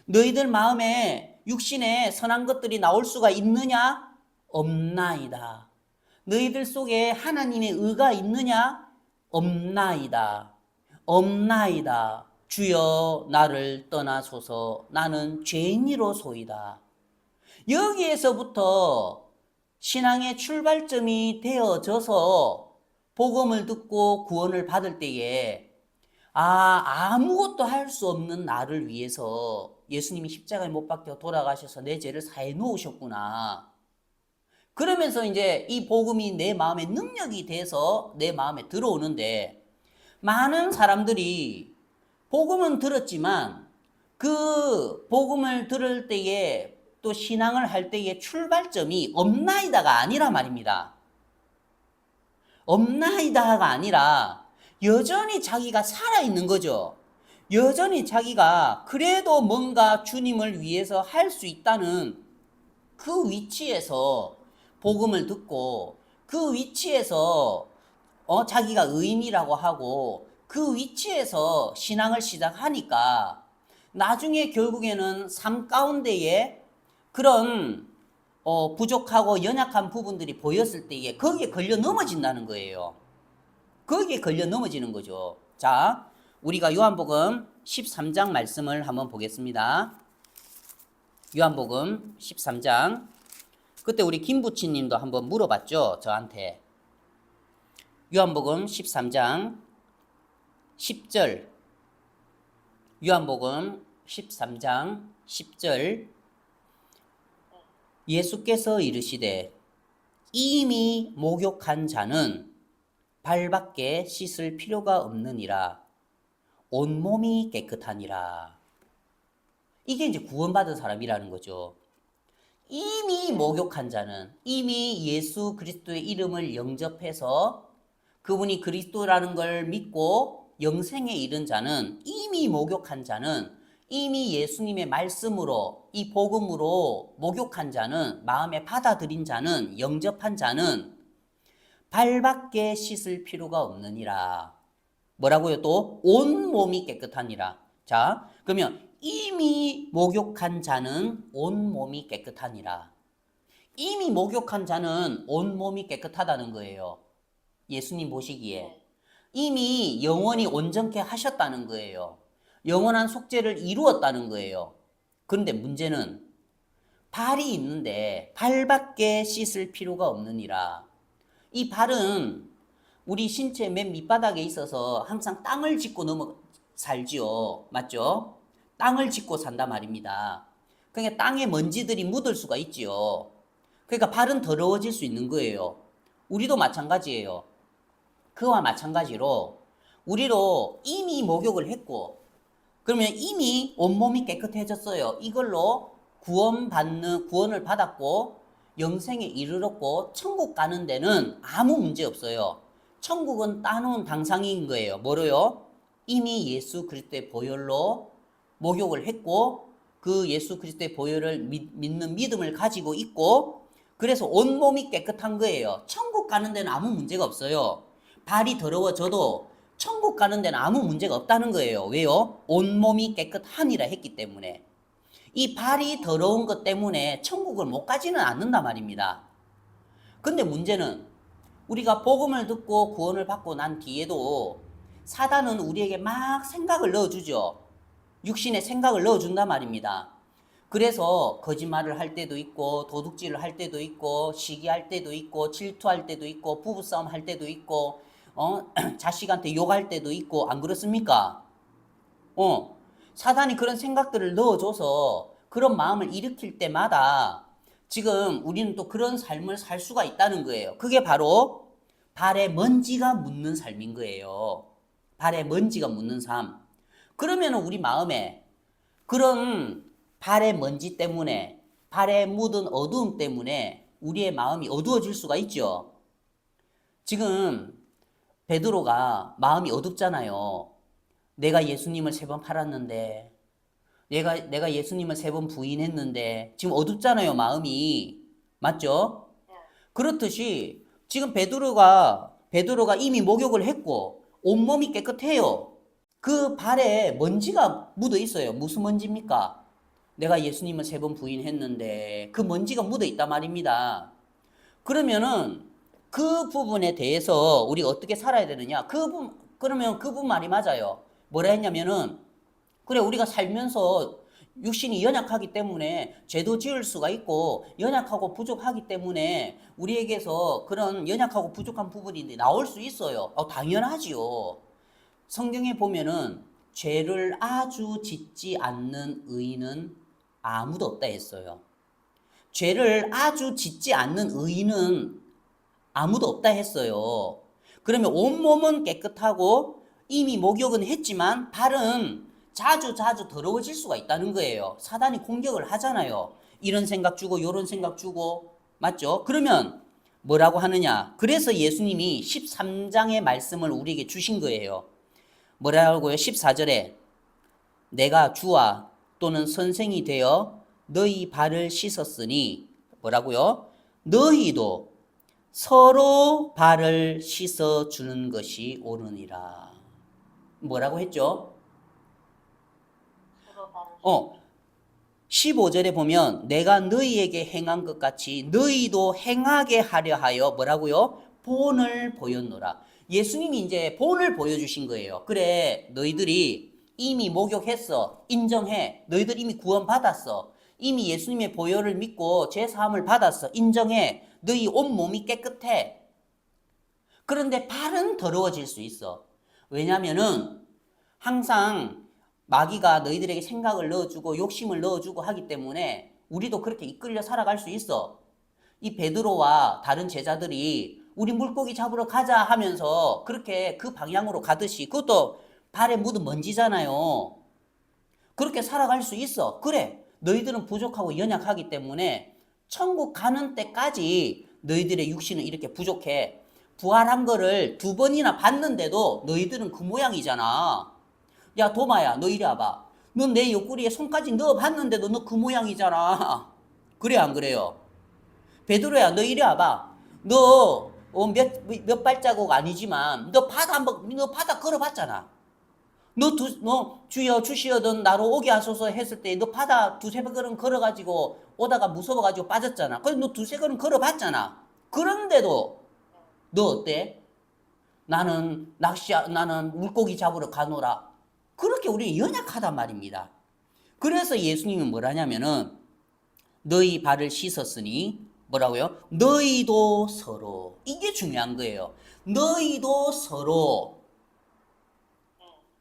너희들 마음에 육신에 선한 것들이 나올 수가 있느냐? 없나이다. 너희들 속에 하나님의 의가 있느냐? 없나이다. 없나이다. 주여 나를 떠나소서 나는 죄인이로소이다. 여기에서부터 신앙의 출발점이 되어져서 복음을 듣고 구원을 받을 때에 아무것도 할 수 없는 나를 위해서 예수님이 십자가에 못 박혀 돌아가셔서 내 죄를 사해 놓으셨구나. 그러면서 이제 이 복음이 내 마음에 능력이 돼서 내 마음에 들어오는데 많은 사람들이 복음은 들었지만 그 복음을 들을 때에 또 신앙을 할 때의 출발점이 없나이다가 아니라 말입니다. 없나이다가 아니라 여전히 자기가 살아있는 거죠. 여전히 자기가 그래도 뭔가 주님을 위해서 할 수 있다는 그 위치에서 복음을 듣고 그 위치에서 자기가 의인이라고 하고 그 위치에서 신앙을 시작하니까 나중에 결국에는 삶 가운데에 그런 부족하고 연약한 부분들이 보였을 때에 거기에 걸려 넘어진다는 거예요. 거기에 걸려 넘어지는 거죠. 자, 우리가 요한복음 13장 말씀을 한번 보겠습니다. 요한복음 13장. 그때 우리 김부치님도 한번 물어봤죠, 저한테. 요한복음 13장 10절. 요한복음 13장 10절. 예수께서 이르시되 이미 목욕한 자는 발밖에 씻을 필요가 없느니라. 온몸이 깨끗하니라. 이게 이제 구원받은 사람이라는 거죠. 이미 목욕한 자는, 이미 예수 그리스도의 이름을 영접해서 그분이 그리스도라는 걸 믿고 영생에 이른 자는, 이미 목욕한 자는, 이미 예수님의 말씀으로 이 복음으로 목욕한 자는, 마음에 받아들인 자는, 영접한 자는 발밖에 씻을 필요가 없느니라. 뭐라고요? 또 온 몸이 깨끗하니라. 자, 그러면 이미 목욕한 자는 온 몸이 깨끗하니라. 이미 목욕한 자는 온 몸이 깨끗하다는 거예요. 예수님 보시기에. 이미 영원히 온전케 하셨다는 거예요. 영원한 속죄를 이루었다는 거예요. 그런데 문제는 발이 있는데 발밖에 씻을 필요가 없느니라. 이 발은 우리 신체 맨 밑바닥에 있어서 항상 땅을 짚고 살지요. 맞죠? 땅을 짚고 산다 말입니다. 그러니까 땅에 먼지들이 묻을 수가 있지요. 그러니까 발은 더러워질 수 있는 거예요. 우리도 마찬가지예요. 그와 마찬가지로 우리도 이미 목욕을 했고 그러면 이미 온몸이 깨끗해졌어요. 이걸로 구원을 받았고 영생에 이르렀고 천국 가는 데는 아무 문제 없어요. 천국은 따놓은 당상인 거예요. 뭐로요? 이미 예수 그리스도의 보혈로 목욕을 했고 그 예수 그리스도의 보혈을 믿는 믿음을 가지고 있고 그래서 온몸이 깨끗한 거예요. 천국 가는 데는 아무 문제가 없어요. 발이 더러워져도 천국 가는 데는 아무 문제가 없다는 거예요. 왜요? 온몸이 깨끗하니라 했기 때문에. 이 발이 더러운 것 때문에 천국을 못 가지는 않는단 말입니다. 근데 문제는 우리가 복음을 듣고 구원을 받고 난 뒤에도 사단은 우리에게 막 생각을 넣어주죠. 육신의 생각을 넣어준단 말입니다. 그래서 거짓말을 할 때도 있고 도둑질을 할 때도 있고 시기할 때도 있고 질투할 때도 있고 부부싸움 할 때도 있고 자식한테 욕할 때도 있고 안 그렇습니까? 사단이 그런 생각들을 넣어줘서 그런 마음을 일으킬 때마다 지금 우리는 또 그런 삶을 살 수가 있다는 거예요. 그게 바로 발에 먼지가 묻는 삶인 거예요. 발에 먼지가 묻는 삶. 그러면 우리 마음에 그런 발의 먼지 때문에 발에 묻은 어두움 때문에 우리의 마음이 어두워질 수가 있죠. 지금 베드로가 마음이 어둡잖아요. 내가 예수님을 3번 팔았는데 내가 예수님을 3번 부인했는데 지금 어둡잖아요, 마음이. 맞죠? 그렇듯이 지금 베드로가 이미 목욕을 했고 온몸이 깨끗해요. 그 발에 먼지가 묻어 있어요. 무슨 먼지입니까? 내가 예수님을 3번 부인했는데 그 먼지가 묻어 있단 말입니다. 그러면은 그 부분에 대해서 우리가 어떻게 살아야 되느냐? 그러면 그분 말이 맞아요. 뭐라 했냐면은 그래 우리가 살면서 육신이 연약하기 때문에 죄도 지을 수가 있고 연약하고 부족하기 때문에 우리에게서 그런 연약하고 부족한 부분이 나올 수 있어요. 당연하지요. 성경에 보면은 죄를 아주 짓지 않는 의인은 아무도 없다 했어요. 죄를 아주 짓지 않는 의인은 아무도 없다 했어요. 그러면 온몸은 깨끗하고 이미 목욕은 했지만 발은 자주 더러워질 수가 있다는 거예요. 사단이 공격을 하잖아요. 이런 생각 주고 이런 생각 주고 맞죠? 그러면 뭐라고 하느냐? 그래서 예수님이 13장의 말씀을 우리에게 주신 거예요. 뭐라고요? 14절에 내가 주와 또는 선생이 되어 너희 발을 씻었으니 뭐라고요? 너희도 서로 발을 씻어주는 것이 옳으니라. 뭐라고 했죠? 15절에 보면 내가 너희에게 행한 것 같이 너희도 행하게 하려 하여 뭐라고요? 본을 보였노라. 예수님이 이제 본을 보여주신 거예요. 그래 너희들이 이미 목욕했어. 인정해. 너희들 이미 구원받았어. 이미 예수님의 보혈을 믿고 죄사함을 받았어. 인정해. 너희 온몸이 깨끗해. 그런데 발은 더러워질 수 있어. 왜냐면은 항상 마귀가 너희들에게 생각을 넣어주고 욕심을 넣어주고 하기 때문에 우리도 그렇게 이끌려 살아갈 수 있어. 이 베드로와 다른 제자들이 우리 물고기 잡으러 가자 하면서 그렇게 그 방향으로 가듯이 그것도 발에 묻은 먼지잖아요. 그렇게 살아갈 수 있어. 그래. 너희들은 부족하고 연약하기 때문에 천국 가는 때까지 너희들의 육신은 이렇게 부족해. 부활한 거를 2번이나 봤는데도 너희들은 그 모양이잖아. 야 도마야 너 이리 와봐. 너 내 옆구리에 손까지 넣어봤는데도 너 그 모양이잖아. 그래 안 그래요? 베드로야 너 이리 와봐. 너 몇 발자국 아니지만 너 바다 걸어봤잖아. 너 주여 주시어든 나로 오게 하소서 했을 때 너 바다 두세 걸음 걸어가지고 오다가 무서워가지고 빠졌잖아. 그래서 너 두세 걸음 걸어봤잖아. 그런데도 너 어때? 나는 물고기 잡으러 가노라. 그렇게 우리는 연약하단 말입니다. 그래서 예수님은 뭐라냐면은 너희 발을 씻었으니 뭐라고요? 너희도 서로. 이게 중요한 거예요. 너희도 서로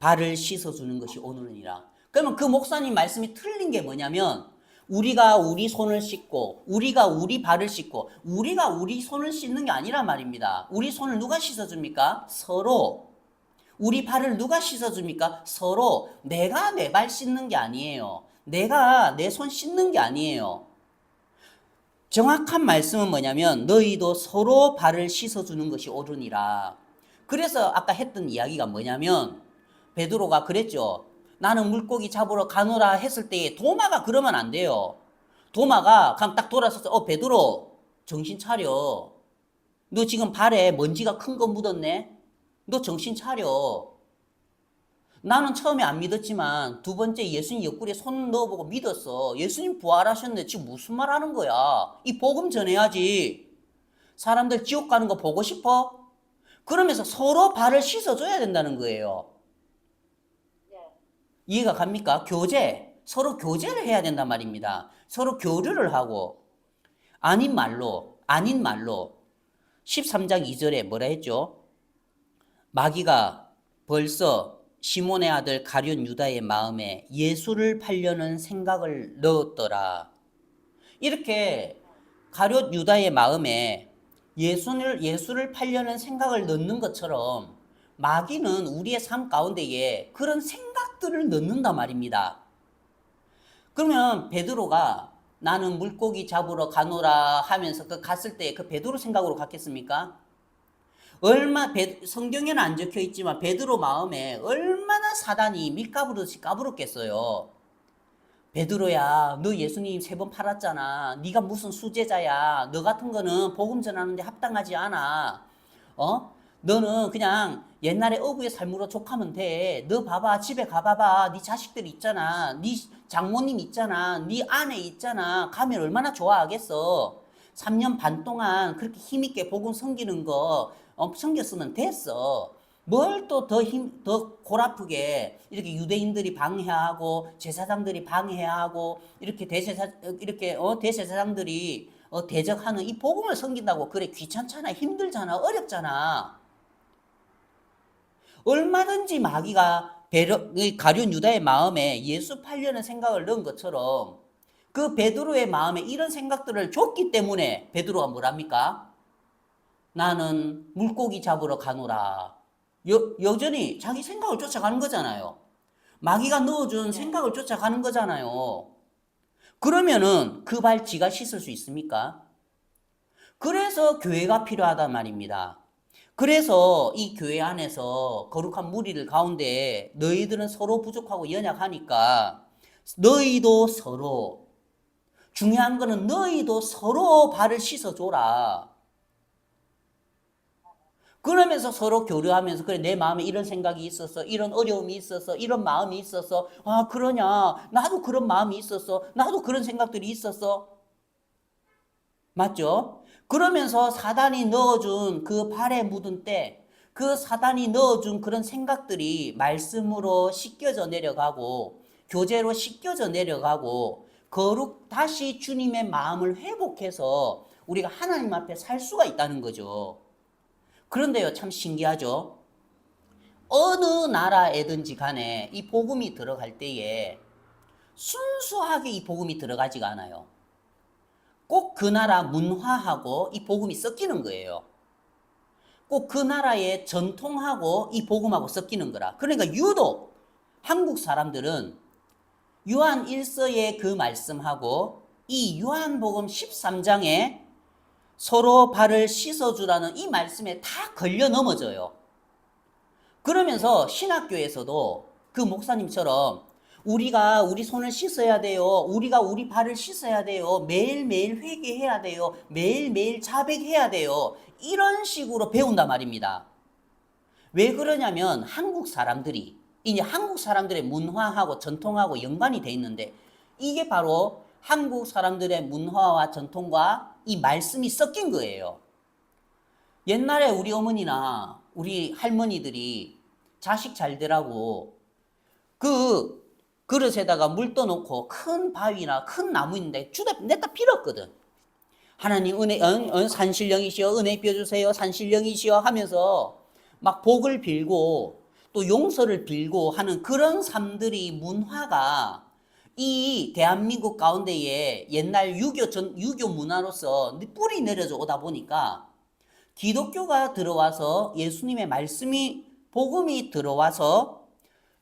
발을 씻어주는 것이 오늘이라. 그러면 그 목사님 말씀이 틀린 게 뭐냐면 우리가 우리 손을 씻고 우리가 우리 발을 씻고 우리가 우리 손을 씻는 게 아니란 말입니다. 우리 손을 누가 씻어줍니까? 서로. 우리 발을 누가 씻어줍니까? 서로. 내가 내 발 씻는 게 아니에요. 내가 내 손 씻는 게 아니에요. 정확한 말씀은 뭐냐면 너희도 서로 발을 씻어주는 것이 옳으니라. 그래서 아까 했던 이야기가 뭐냐면 베드로가 그랬죠. 나는 물고기 잡으러 가노라 했을 때 도마가 그러면 안 돼요. 도마가 그냥 딱 돌아서서 베드로 정신 차려. 너 지금 발에 먼지가 큰 거 묻었네. 너 정신 차려. 나는 처음에 안 믿었지만 두 번째 예수님 옆구리에 손 넣어보고 믿었어. 예수님 부활하셨네. 지금 무슨 말 하는 거야? 이 복음 전해야지. 사람들 지옥 가는 거 보고 싶어? 그러면서 서로 발을 씻어줘야 된다는 거예요. 이해가 갑니까? 서로 교제를 해야 된단 말입니다. 서로 교류를 하고 아닌 말로 13장 2절에 뭐라 했죠? 마귀가 벌써 시몬의 아들 가룟 유다의 마음에 예수를 팔려는 생각을 넣었더라. 이렇게 가룟 유다의 마음에 예수를 팔려는 생각을 넣는 것처럼 마귀는 우리의 삶 가운데에 그런 생각들을 넣는단 말입니다. 그러면 베드로가 나는 물고기 잡으러 가노라 하면서 갔을 때 그 베드로 생각으로 갔겠습니까? 성경에는 안 적혀 있지만 베드로 마음에 얼마나 사단이 밀가부르듯이 까불었겠어요. 베드로야, 너 예수님 3번 팔았잖아. 네가 무슨 수제자야. 너 같은 거는 복음 전하는데 합당하지 않아. 너는 그냥 옛날에 어부의 삶으로 족하면 돼. 너 봐봐, 집에 가봐봐. 네 자식들 있잖아. 네 장모님 있잖아. 네 아내 있잖아. 가면 얼마나 좋아하겠어. 3년 반 동안 그렇게 힘있게 복음 섬기는 거 섬겼으면 됐어. 뭘 또 더 골아프게 이렇게 유대인들이 방해하고 제사장들이 방해하고 이렇게 대제사장들이 대적하는 이 복음을 섬긴다고 그래 귀찮잖아, 힘들잖아, 어렵잖아. 얼마든지 마귀가 가룟 유다의 마음에 예수 팔려는 생각을 넣은 것처럼 그 베드로의 마음에 이런 생각들을 줬기 때문에 베드로가 뭐랍니까? 나는 물고기 잡으러 가노라. 여전히 자기 생각을 쫓아가는 거잖아요. 마귀가 넣어준 생각을 쫓아가는 거잖아요. 그러면은 그 발 지가 씻을 수 있습니까? 그래서 교회가 필요하단 말입니다. 그래서 이 교회 안에서 거룩한 무리들 가운데 너희들은 서로 부족하고 연약하니까 너희도 서로, 중요한 거는 너희도 서로 발을 씻어줘라. 그러면서 서로 교류하면서 그래 내 마음에 이런 생각이 있었어, 이런 어려움이 있었어, 이런 마음이 있었어. 아 그러냐, 나도 그런 마음이 있었어, 나도 그런 생각들이 있었어. 맞죠? 그러면서 사단이 넣어준 그 발에 묻은 때 그 사단이 넣어준 그런 생각들이 말씀으로 씻겨져 내려가고 교제로 씻겨져 내려가고 다시 주님의 마음을 회복해서 우리가 하나님 앞에 살 수가 있다는 거죠. 그런데요, 참 신기하죠? 어느 나라에든지 간에 이 복음이 들어갈 때에 순수하게 이 복음이 들어가지가 않아요. 꼭 그 나라 문화하고 이 복음이 섞이는 거예요. 꼭 그 나라의 전통하고 이 복음하고 섞이는 거라. 그러니까 유독 한국 사람들은 요한 1서의 그 말씀하고 이 요한복음 13장에 서로 발을 씻어주라는 이 말씀에 다 걸려 넘어져요. 그러면서 신학교에서도 그 목사님처럼 우리가 우리 손을 씻어야 돼요. 우리가 우리 발을 씻어야 돼요. 매일매일 회개해야 돼요. 매일매일 자백해야 돼요. 이런 식으로 배운단 말입니다. 왜 그러냐면 이제 한국 사람들의 문화하고 전통하고 연관이 돼 있는데 이게 바로 한국 사람들의 문화와 전통과 이 말씀이 섞인 거예요. 옛날에 우리 어머니나 우리 할머니들이 자식 잘 되라고 그 그릇에다가 물 떠놓고 큰 바위나 큰 나무 있는데 주다 냈다 빌었거든. 하나님 산신령이시여 은혜 벼주세요 산신령이시여 하면서 막 복을 빌고 또 용서를 빌고 하는 그런 삶들이 문화가 이 대한민국 가운데에 옛날 유교 문화로서 뿌리 내려져 오다 보니까 기독교가 들어와서 예수님의 말씀이 복음이 들어와서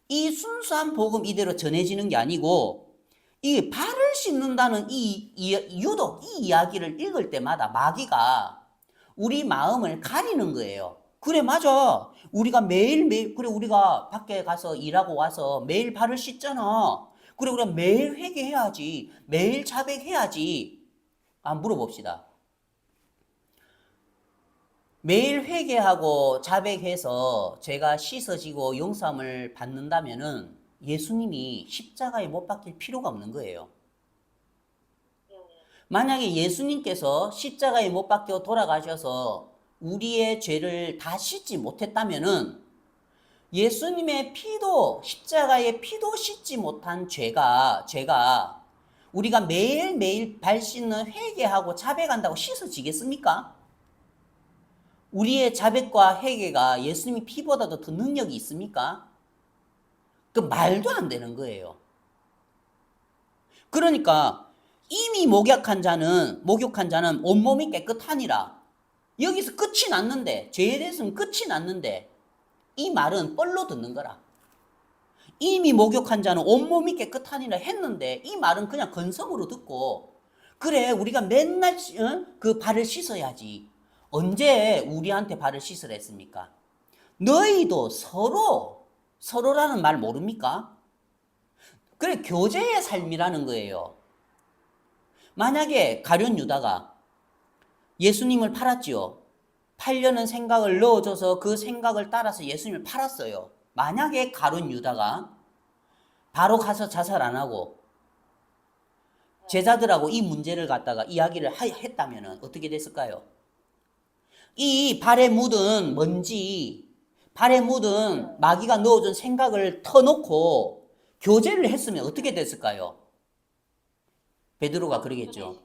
이 순수한 복음 이대로 전해지는 게 아니고 이 발을 씻는다는 유독 이 이야기를 읽을 때마다 마귀가 우리 마음을 가리는 거예요. 그래 맞아. 우리가 매일매일 그래 우리가 밖에 가서 일하고 와서 매일 발을 씻잖아. 그래 우리가 매일 회개해야지. 매일 자백해야지. 물어봅시다. 매일 회개하고 자백해서 죄가 씻어지고 용서함을 받는다면은 예수님이 십자가에 못 박힐 필요가 없는 거예요. 만약에 예수님께서 십자가에 못 박혀 돌아가셔서 우리의 죄를 다 씻지 못했다면은 예수님의 피도 십자가의 피도 씻지 못한 죄가 우리가 매일매일 발 씻는 회개하고 자백한다고 씻어지겠습니까? 우리의 자백과 회개가 예수님의 피보다도 더 능력이 있습니까? 그 말도 안 되는 거예요. 그러니까 이미 목욕한 자는 온몸이 깨끗하니라. 여기서 끝이 났는데 죄에 대해서는 끝이 났는데 이 말은 뻘로 듣는 거라. 이미 목욕한 자는 온몸이 깨끗하니라 했는데 이 말은 그냥 건성으로 듣고 그래 우리가 맨날 그 발을 씻어야지. 언제 우리한테 발을 씻으라 했습니까? 너희도 서로라는 말 모릅니까? 그래 교제의 삶이라는 거예요. 만약에 가룟 유다가 예수님을 팔았지요. 팔려는 생각을 넣어줘서 그 생각을 따라서 예수님을 팔았어요. 만약에 가룟 유다가 바로 가서 자살 안 하고 제자들하고 이 문제를 갖다가 이야기를 했다면 어떻게 됐을까요? 이 발에 묻은 먼지, 발에 묻은 마귀가 넣어준 생각을 터놓고 교제를 했으면 어떻게 됐을까요? 베드로가 그러겠죠.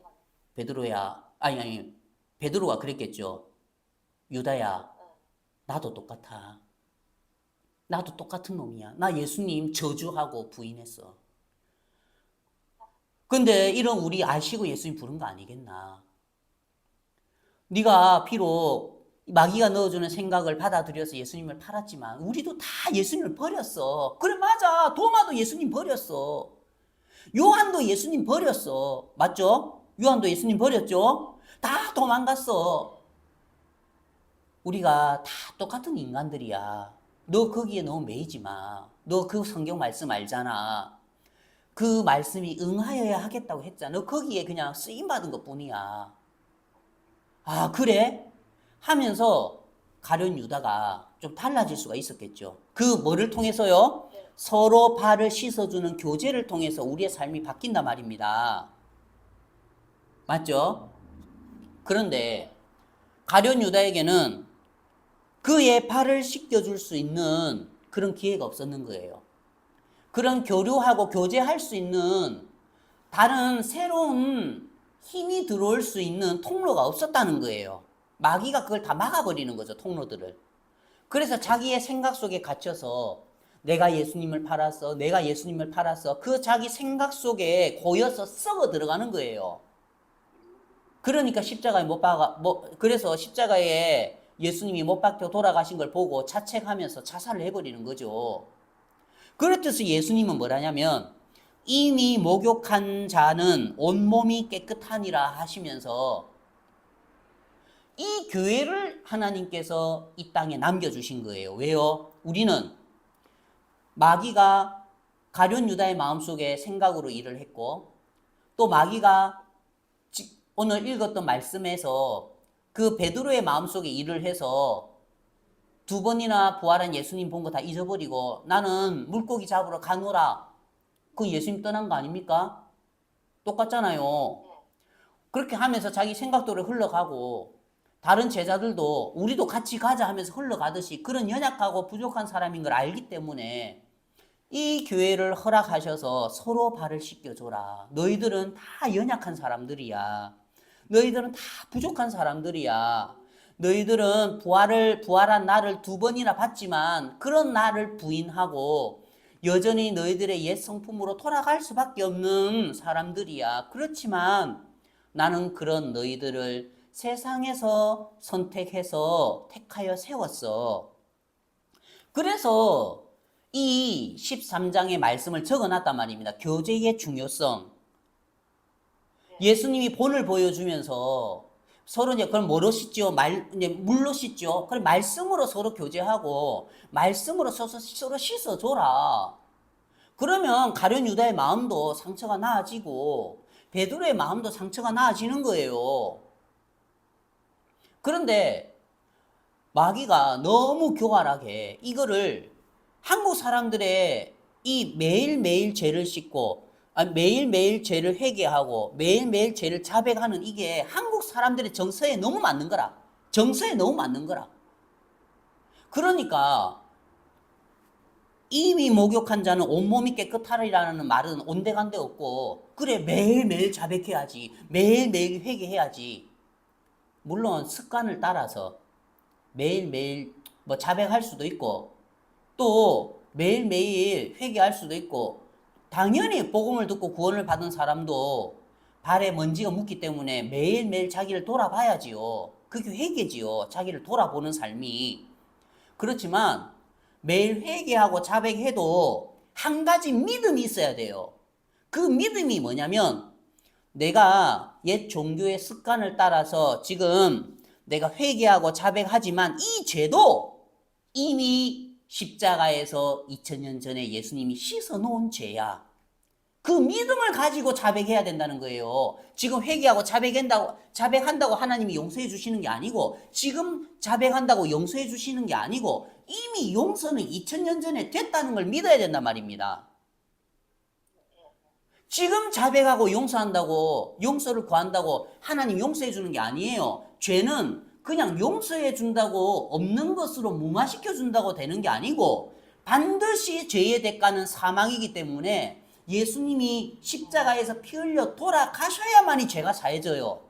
베드로가 그랬겠죠. 유다야, 나도 똑같아. 나도 똑같은 놈이야. 나 예수님 저주하고 부인했어. 근데 이런 우리 아시고 예수님 부른 거 아니겠나? 네가 비록 마귀가 넣어주는 생각을 받아들여서 예수님을 팔았지만 우리도 다 예수님을 버렸어. 그래 맞아. 도마도 예수님 버렸어. 요한도 예수님 버렸어. 맞죠? 요한도 예수님 버렸죠? 다 도망갔어. 우리가 다 똑같은 인간들이야. 너 거기에 너무 매이지 마. 너 그 성경 말씀 알잖아. 그 말씀이 응하여야 하겠다고 했잖아. 너 거기에 그냥 쓰임받은 것 뿐이야. 아 그래? 하면서 가룟 유다가 좀 달라질 수가 있었겠죠. 그 뭐를 통해서요? 서로 발을 씻어주는 교제를 통해서 우리의 삶이 바뀐단 말입니다. 맞죠? 그런데 가룟 유다에게는 그의 발을 씻겨줄 수 있는 그런 기회가 없었는 거예요. 그런 교류하고 교제할 수 있는 다른 새로운 힘이 들어올 수 있는 통로가 없었다는 거예요. 마귀가 그걸 다 막아버리는 거죠, 통로들을. 그래서 자기의 생각 속에 갇혀서 내가 예수님을 팔았어. 그 자기 생각 속에 고여서 썩어 들어가는 거예요. 그러니까 그래서 십자가에 예수님이 못 박혀 돌아가신 걸 보고 자책하면서 자살을 해버리는 거죠. 그렇듯이 예수님은 뭐라냐면 이미 목욕한 자는 온몸이 깨끗하니라 하시면서 이 교회를 하나님께서 이 땅에 남겨주신 거예요. 왜요? 우리는 마귀가 가룟 유다의 마음속에 생각으로 일을 했고, 또 마귀가 오늘 읽었던 말씀에서 그 베드로의 마음속에 일을 해서 두 번이나 부활한 예수님 본 거 다 잊어버리고 나는 물고기 잡으러 가노라. 그 예수님 떠난 거 아닙니까? 똑같잖아요. 그렇게 하면서 자기 생각대로 흘러가고 다른 제자들도 우리도 같이 가자 하면서 흘러가듯이 그런 연약하고 부족한 사람인 걸 알기 때문에 이 교회를 허락하셔서 서로 발을 씻겨줘라. 너희들은 다 연약한 사람들이야. 너희들은 다 부족한 사람들이야. 너희들은 부활한 나를 두 번이나 봤지만 그런 나를 부인하고 여전히 너희들의 옛 성품으로 돌아갈 수밖에 없는 사람들이야. 그렇지만 나는 그런 너희들을 세상에서 선택해서 택하여 세웠어. 그래서 이 13장의 말씀을 적어놨단 말입니다. 교제의 중요성. 예수님이 본을 보여주면서 서로 이제 그걸 뭐로 씻죠? 이제 물로 씻죠. 그럼 말씀으로 서로 교제하고 말씀으로 서로 씻어줘라. 그러면 가룟 유다의 마음도 상처가 나아지고 베드로의 마음도 상처가 나아지는 거예요. 그런데 마귀가 너무 교활하게 이거를 한국 사람들의 이 매일매일 죄를 씻고 매일매일 죄를 회개하고 매일매일 죄를 자백하는 이게 한국 사람들의 정서에 너무 맞는 거라. 정서에 너무 맞는 거라. 그러니까 이미 목욕한 자는 온몸이 깨끗하리라는 말은 온데간데 없고 그래 매일매일 자백해야지. 매일매일 회개해야지. 물론 습관을 따라서 매일매일 뭐 자백할 수도 있고 또 매일매일 회개할 수도 있고 당연히 복음을 듣고 구원을 받은 사람도 발에 먼지가 묻기 때문에 매일매일 자기를 돌아봐야지요. 그게 회개지요. 자기를 돌아보는 삶이. 그렇지만 매일 회개하고 자백해도 한 가지 믿음이 있어야 돼요. 그 믿음이 뭐냐면 내가 옛 종교의 습관을 따라서 지금 내가 회개하고 자백하지만 이 죄도 이미 십자가에서 2000년 전에 예수님이 씻어놓은 죄야. 그 믿음을 가지고 자백해야 된다는 거예요. 지금 회개하고 자백한다고 하나님이 용서해 주시는 게 아니고 지금 자백한다고 용서해 주시는 게 아니고 이미 용서는 2000년 전에 됐다는 걸 믿어야 된단 말입니다. 지금 자백하고 용서한다고 용서를 구한다고 하나님 용서해 주는 게 아니에요. 죄는 그냥 용서해 준다고 없는 것으로 무마시켜 준다고 되는 게 아니고 반드시 죄의 대가는 사망이기 때문에 예수님이 십자가에서 피 흘려 돌아가셔야만이 죄가 사해져요.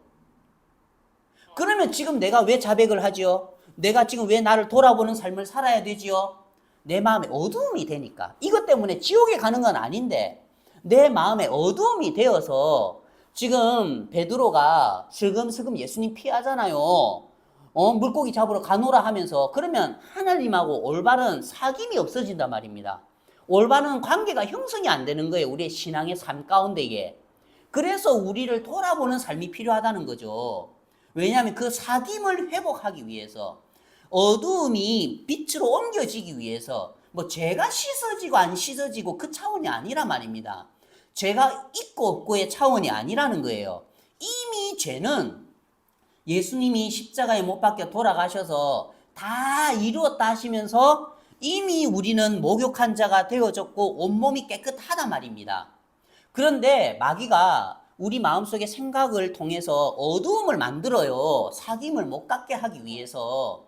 그러면 지금 내가 왜 자백을 하지요? 내가 지금 왜 나를 돌아보는 삶을 살아야 되지요? 내 마음에 어두움이 되니까. 이것 때문에 지옥에 가는 건 아닌데 내 마음에 어두움이 되어서 지금 베드로가 슬금슬금 예수님 피하잖아요. 물고기 잡으러 가노라 하면서 그러면 하나님하고 올바른 사귐이 없어진단 말입니다. 올바른 관계가 형성이 안 되는 거예요. 우리의 신앙의 삶 가운데에. 그래서 우리를 돌아보는 삶이 필요하다는 거죠. 왜냐하면 그 사귐을 회복하기 위해서 어두움이 빛으로 옮겨지기 위해서 뭐 죄가 씻어지고 안 씻어지고 그 차원이 아니란 말입니다. 죄가 있고 없고의 차원이 아니라는 거예요. 이미 죄는 예수님이 십자가에 못 박혀 돌아가셔서 다 이루었다 하시면서 이미 우리는 목욕한 자가 되어졌고 온몸이 깨끗하단 말입니다. 그런데 마귀가 우리 마음속의 생각을 통해서 어두움을 만들어요. 사귐을 못 갖게 하기 위해서.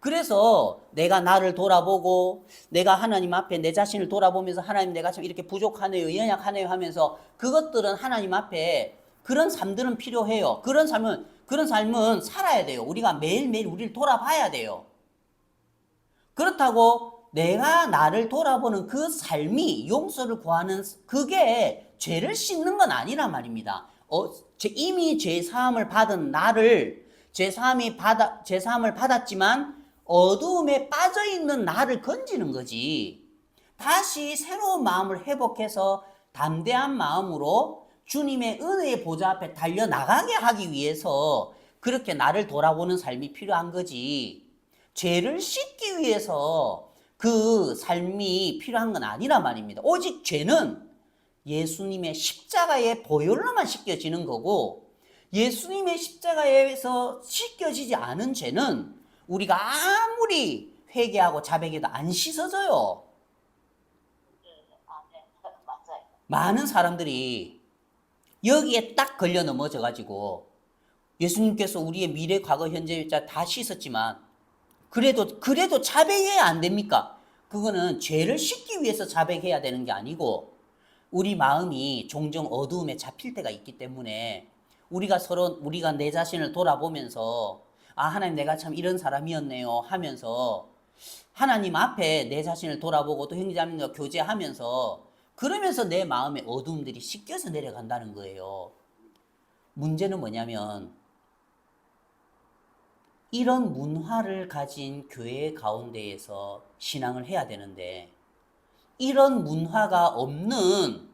그래서 내가 나를 돌아보고 내가 하나님 앞에 내 자신을 돌아보면서 하나님 내가 참 이렇게 부족하네요, 연약하네요 하면서 그것들은 하나님 앞에 그런 삶들은 필요해요. 그런 삶은 살아야 돼요. 우리가 매일매일 우리를 돌아봐야 돼요. 그렇다고 내가 나를 돌아보는 그 삶이 용서를 구하는 그게 죄를 씻는 건 아니란 말입니다. 이미 죄사함을 받은 나를 죄사함을 받았지만 어두움에 빠져있는 나를 건지는 거지. 다시 새로운 마음을 회복해서 담대한 마음으로 주님의 은혜의 보좌 앞에 달려나가게 하기 위해서 그렇게 나를 돌아보는 삶이 필요한 거지. 죄를 씻기 위해서 그 삶이 필요한 건 아니란 말입니다. 오직 죄는 예수님의 십자가의 보혈로만 씻겨지는 거고, 예수님의 십자가에서 씻겨지지 않은 죄는 우리가 아무리 회개하고 자백해도 안 씻어져요. 많은 사람들이 여기에 딱 걸려 넘어져 가지고 예수님께서 우리의 미래, 과거, 현재 다 씻었지만 그래도 자백해야 안 됩니까? 그거는 죄를 씻기 위해서 자백해야 되는 게 아니고, 우리 마음이 종종 어두움에 잡힐 때가 있기 때문에 우리가 내 자신을 돌아보면서 아, 하나님, 내가 참 이런 사람이었네요 하면서 하나님 앞에 내 자신을 돌아보고 또 형제자매들과 교제하면서, 그러면서 내 마음의 어두움들이 씻겨서 내려간다는 거예요. 문제는 뭐냐면 이런 문화를 가진 교회 가운데에서 신앙을 해야 되는데, 이런 문화가 없는,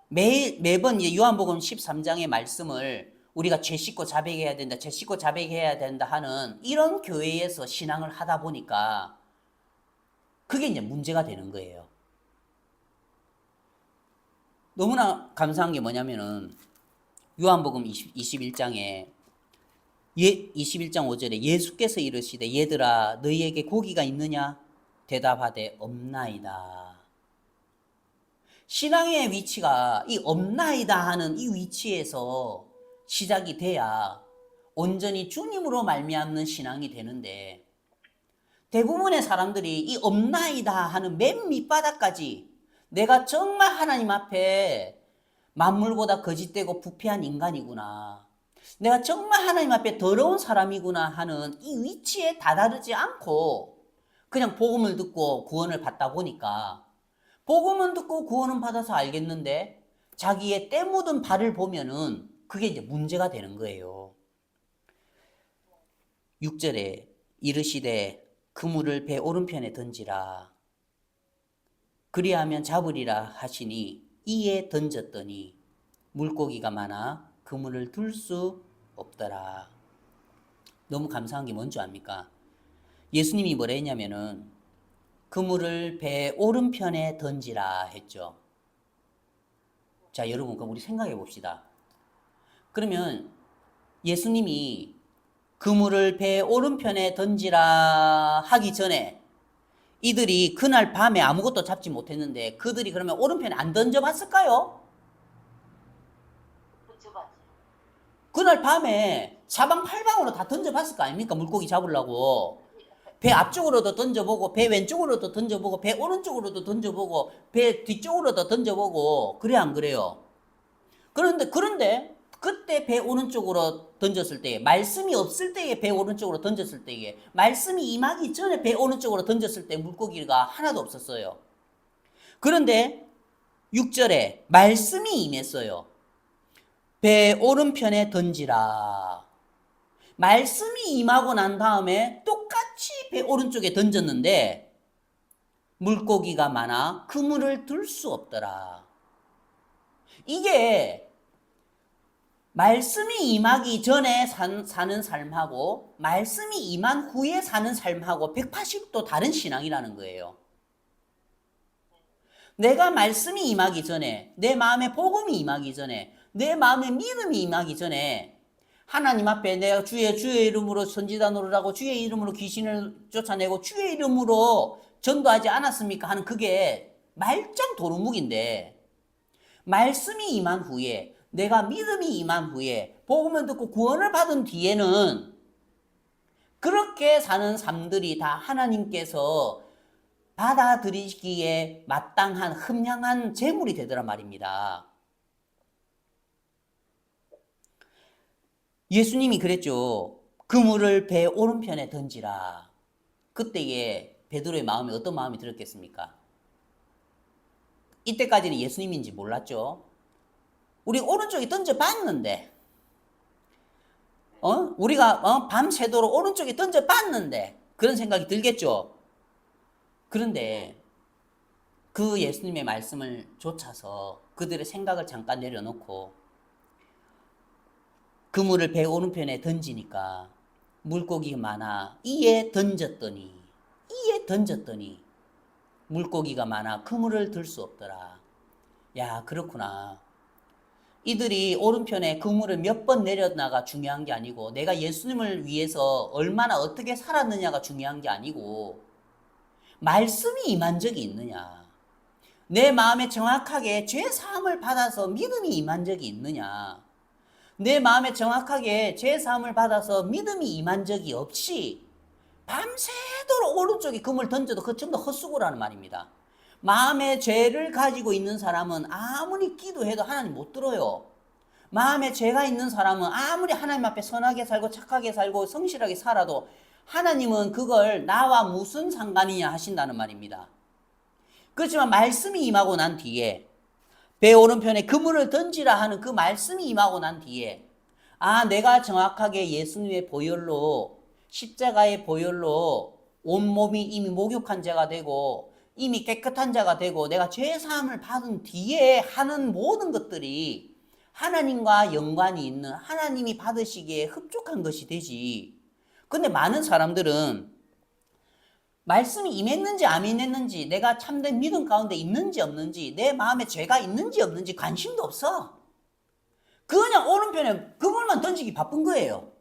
매번 요한복음 13장의 말씀을 우리가 죄 씻고 자백해야 된다, 죄 씻고 자백해야 된다 하는 이런 교회에서 신앙을 하다 보니까 그게 이제 문제가 되는 거예요. 너무나 감사한 게 뭐냐면은 요한복음 21장에 21장 5절에 예수께서 이르시되 얘들아 너희에게 고기가 있느냐? 대답하되 없나이다. 신앙의 위치가 이 없나이다 하는 이 위치에서 시작이 돼야 온전히 주님으로 말미암는 신앙이 되는데, 대부분의 사람들이 이 없나이다 하는 맨 밑바닥까지 내가 정말 하나님 앞에 만물보다 거짓되고 부패한 인간이구나, 내가 정말 하나님 앞에 더러운 사람이구나 하는 이 위치에 다다르지 않고 그냥 복음을 듣고 구원을 받다 보니까, 복음은 듣고 구원은 받아서 알겠는데 자기의 때 묻은 발을 보면은 그게 이제 문제가 되는 거예요. 6절에 이르시되 그물을 배 오른편에 던지라. 그리하면 잡으리라 하시니 이에 던졌더니 물고기가 많아 그물을 둘 수 없더라. 너무 감사한 게 뭔지 압니까? 예수님이 뭐라 했냐면은 그물을 배 오른편에 던지라 했죠. 자, 여러분, 그럼 우리 생각해 봅시다. 그러면 예수님이 그물을 배 오른편에 던지라 하기 전에 이들이 그날 밤에 아무것도 잡지 못했는데 그들이 그러면 오른편에 안 던져봤을까요? 그날 밤에 사방팔방으로 다 던져봤을 거 아닙니까? 물고기 잡으려고. 배 앞쪽으로도 던져보고, 배 왼쪽으로도 던져보고, 배 오른쪽으로도 던져보고, 배 뒤쪽으로도 던져보고, 그래 안 그래요? 그런데 그때 배 오른쪽으로 던졌을 때에, 말씀이 없을 때에 배 오른쪽으로 던졌을 때에, 말씀이 임하기 전에 배 오른쪽으로 던졌을 때 물고기가 하나도 없었어요. 그런데 6절에 말씀이 임했어요. 배 오른편에 던지라. 말씀이 임하고 난 다음에 똑같이 배 오른쪽에 던졌는데 물고기가 많아 그물을 들 수 없더라. 이게 말씀이 임하기 전에 사는 삶하고 말씀이 임한 후에 사는 삶하고 180도 다른 신앙이라는 거예요. 내가 말씀이 임하기 전에, 내 마음에 복음이 임하기 전에, 내 마음에 믿음이 임하기 전에 하나님 앞에 내가 주의 이름으로 선지자 노릇하고 주의 이름으로 귀신을 쫓아내고 주의 이름으로 전도하지 않았습니까? 하는 그게 말짱 도루묵인데, 말씀이 임한 후에, 내가 믿음이 임한 후에, 복음을 듣고 구원을 받은 뒤에는 그렇게 사는 삶들이 다 하나님께서 받아들이기에 마땅한 흠량한 재물이 되더란 말입니다. 예수님이 그랬죠. 그물을 배 오른편에 던지라. 그때에 베드로의 마음에 어떤 마음이 들었겠습니까? 이때까지는 예수님인지 몰랐죠. 우리 오른쪽에 던져봤는데, 우리가 밤새도록 오른쪽에 던져봤는데 그런 생각이 들겠죠. 그런데 그 예수님의 말씀을 좇아서 그들의 생각을 잠깐 내려놓고 그물을 배 오른편에 던지니까 물고기가 많아 이에 던졌더니, 이에 던졌더니 물고기가 많아 그물을 들 수 없더라. 야, 그렇구나. 이들이 오른편에 그물을 몇 번 내려놔가 중요한 게 아니고 내가 예수님을 위해서 얼마나 어떻게 살았느냐가 중요한 게 아니고 말씀이 임한 적이 있느냐, 내 마음에 정확하게 죄 사함을 받아서 믿음이 임한 적이 있느냐, 내 마음에 정확하게 죄 사함을 받아서 믿음이 임한 적이 없이 밤새도록 오른쪽에 금을 던져도 그거 전부 헛수고라는 말입니다. 마음에 죄를 가지고 있는 사람은 아무리 기도해도 하나님 못 들어요. 마음에 죄가 있는 사람은 아무리 하나님 앞에 선하게 살고 착하게 살고 성실하게 살아도 하나님은 그걸 나와 무슨 상관이냐 하신다는 말입니다. 그렇지만 말씀이 임하고 난 뒤에, 배 오른편에 그물을 던지라 하는 그 말씀이 임하고 난 뒤에, 아, 내가 정확하게 예수님의 보혈로, 십자가의 보혈로 온몸이 이미 목욕한 자가 되고 이미 깨끗한 자가 되고 내가 죄사함을 받은 뒤에 하는 모든 것들이 하나님과 연관이 있는, 하나님이 받으시기에 흡족한 것이 되지. 근데 많은 사람들은 말씀이 임했는지 안 임했는지, 내가 참된 믿음 가운데 있는지 없는지, 내 마음에 죄가 있는지 없는지 관심도 없어. 그냥 오른편에 그물만 던지기 바쁜 거예요.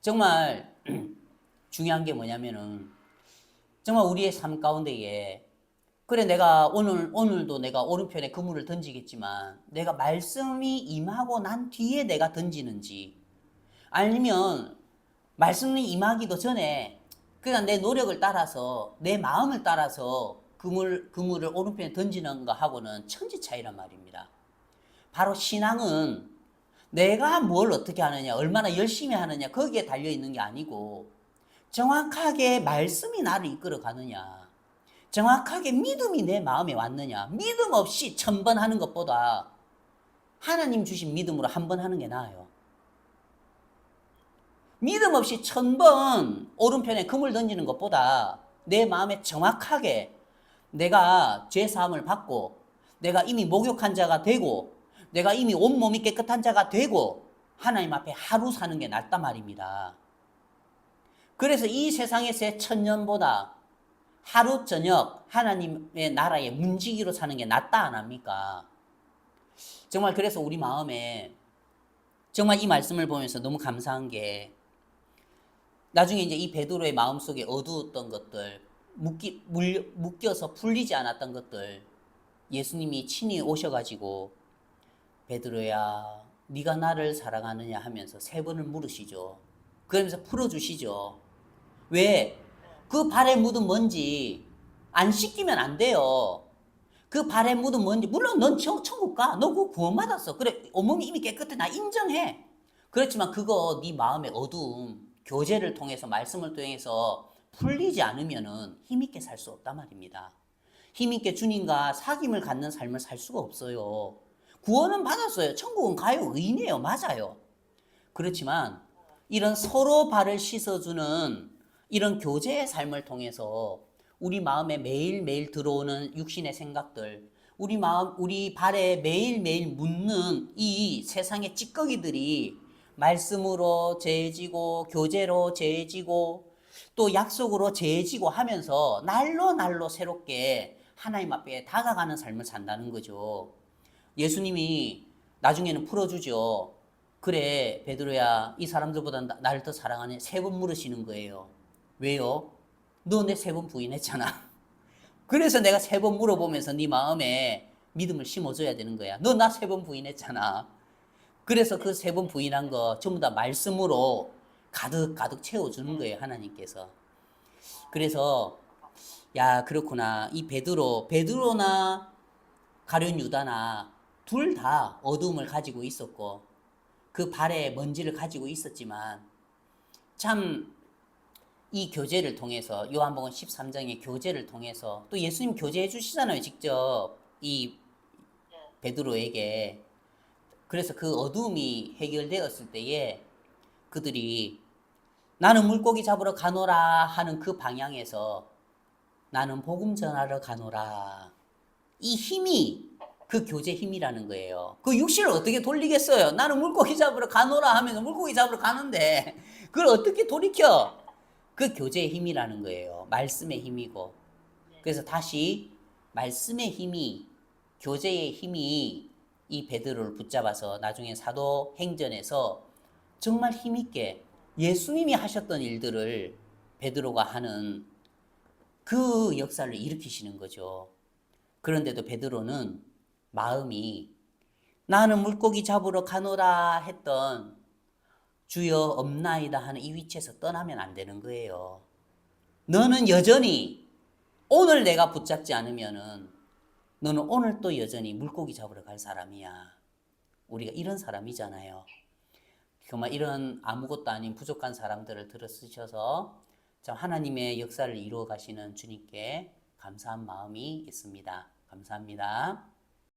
정말 중요한 게 뭐냐면은, 정말 우리의 삶 가운데에, 그래 내가 오늘도 내가 오른편에 그물을 던지겠지만 내가 말씀이 임하고 난 뒤에 내가 던지는지, 아니면 말씀이 임하기도 전에 그냥 내 노력을 따라서 내 마음을 따라서 그물을 오른편에 던지는 거 하고는 천지 차이란 말입니다. 바로 신앙은 내가 뭘 어떻게 하느냐, 얼마나 열심히 하느냐 거기에 달려있는 게 아니고 정확하게 말씀이 나를 이끌어 가느냐, 정확하게 믿음이 내 마음에 왔느냐. 믿음 없이 1000번 하는 것보다 하나님 주신 믿음으로 1번 하는 게 나아요. 믿음 없이 1000번 오른편에 금을 던지는 것보다 내 마음에 정확하게 내가 죄사함을 받고 내가 이미 목욕한 자가 되고 내가 이미 온몸이 깨끗한 자가 되고 하나님 앞에 하루 사는 게 낫단 말입니다. 그래서 이 세상에서의 1000년보다 하루 저녁 하나님의 나라의 문지기로 사는 게 낫다 안 합니까? 정말 그래서 우리 마음에 정말 이 말씀을 보면서 너무 감사한 게, 나중에 이제 이 베드로의 마음속에 어두웠던 것들, 묶여서 풀리지 않았던 것들, 예수님이 친히 오셔가지고 베드로야 네가 나를 사랑하느냐 하면서 3번을 물으시죠. 그러면서 풀어주시죠. 왜? 그 발에 묻은 먼지 안 씻기면 안 돼요. 그 발에 묻은 먼지, 물론 넌 천국 가. 너 그거 구원받았어. 그래, 온몸이 이미 깨끗해. 나 인정해. 그렇지만 그거 네 마음의 어두움, 교제를 통해서, 말씀을 통해서 풀리지 않으면은 힘있게 살 수 없단 말입니다. 힘있게 주님과 사귐을 갖는 삶을 살 수가 없어요. 구원은 받았어요. 천국은 가요. 의인이에요. 맞아요. 그렇지만 이런 서로 발을 씻어주는 이런 교제의 삶을 통해서 우리 마음에 매일매일 들어오는 육신의 생각들, 우리 발에 매일매일 묻는 이 세상의 찌꺼기들이 말씀으로 재지고 교제로 재지고 또 약속으로 재지고 하면서 날로 새롭게 하나님 앞에 다가가는 삶을 산다는 거죠. 예수님이 나중에는 풀어주죠. 그래 베드로야, 이 사람들보다 나를 더 사랑하네. 3번 물으시는 거예요. 왜요? 너 내 3번 부인했잖아. 그래서 내가 3번 물어보면서 네 마음에 믿음을 심어줘야 되는 거야. 너 나 3번 부인했잖아. 그래서 그 3번 부인한 거 전부 다 말씀으로 가득 채워주는 거예요, 하나님께서. 그래서 야, 그렇구나. 이 베드로나 가룟 유다나 둘 다 어두움을 가지고 있었고 그 발에 먼지를 가지고 있었지만 참 이 교제를 통해서, 요한복음 13장의 교제를 통해서, 또 예수님 교제해 주시잖아요, 직접 이 베드로에게. 그래서 그 어두움이 해결되었을 때에 그들이 나는 물고기 잡으러 가노라 하는 그 방향에서 나는 복음 전하러 가노라, 이 힘이 그 교제 힘이라는 거예요. 그 육신을 어떻게 돌리겠어요? 나는 물고기 잡으러 가노라 하면서 물고기 잡으러 가는데 그걸 어떻게 돌이켜? 그 교제의 힘이라는 거예요. 말씀의 힘이고. 그래서 다시 말씀의 힘이, 교제의 힘이 이 베드로를 붙잡아서 나중에 사도행전에서 정말 힘있게 예수님이 하셨던 일들을 베드로가 하는 그 역사를 일으키시는 거죠. 그런데도 베드로는 마음이 나는 물고기 잡으러 가노라 했던 주여 없나이다 하는 이 위치에서 떠나면 안 되는 거예요. 너는 여전히 오늘 내가 붙잡지 않으면은 너는 오늘 또 여전히 물고기 잡으러 갈 사람이야. 우리가 이런 사람이잖아요. 정말 이런 아무것도 아닌 부족한 사람들을 들어 쓰셔서 하나님의 역사를 이루어 가시는 주님께 감사한 마음이 있습니다. 감사합니다.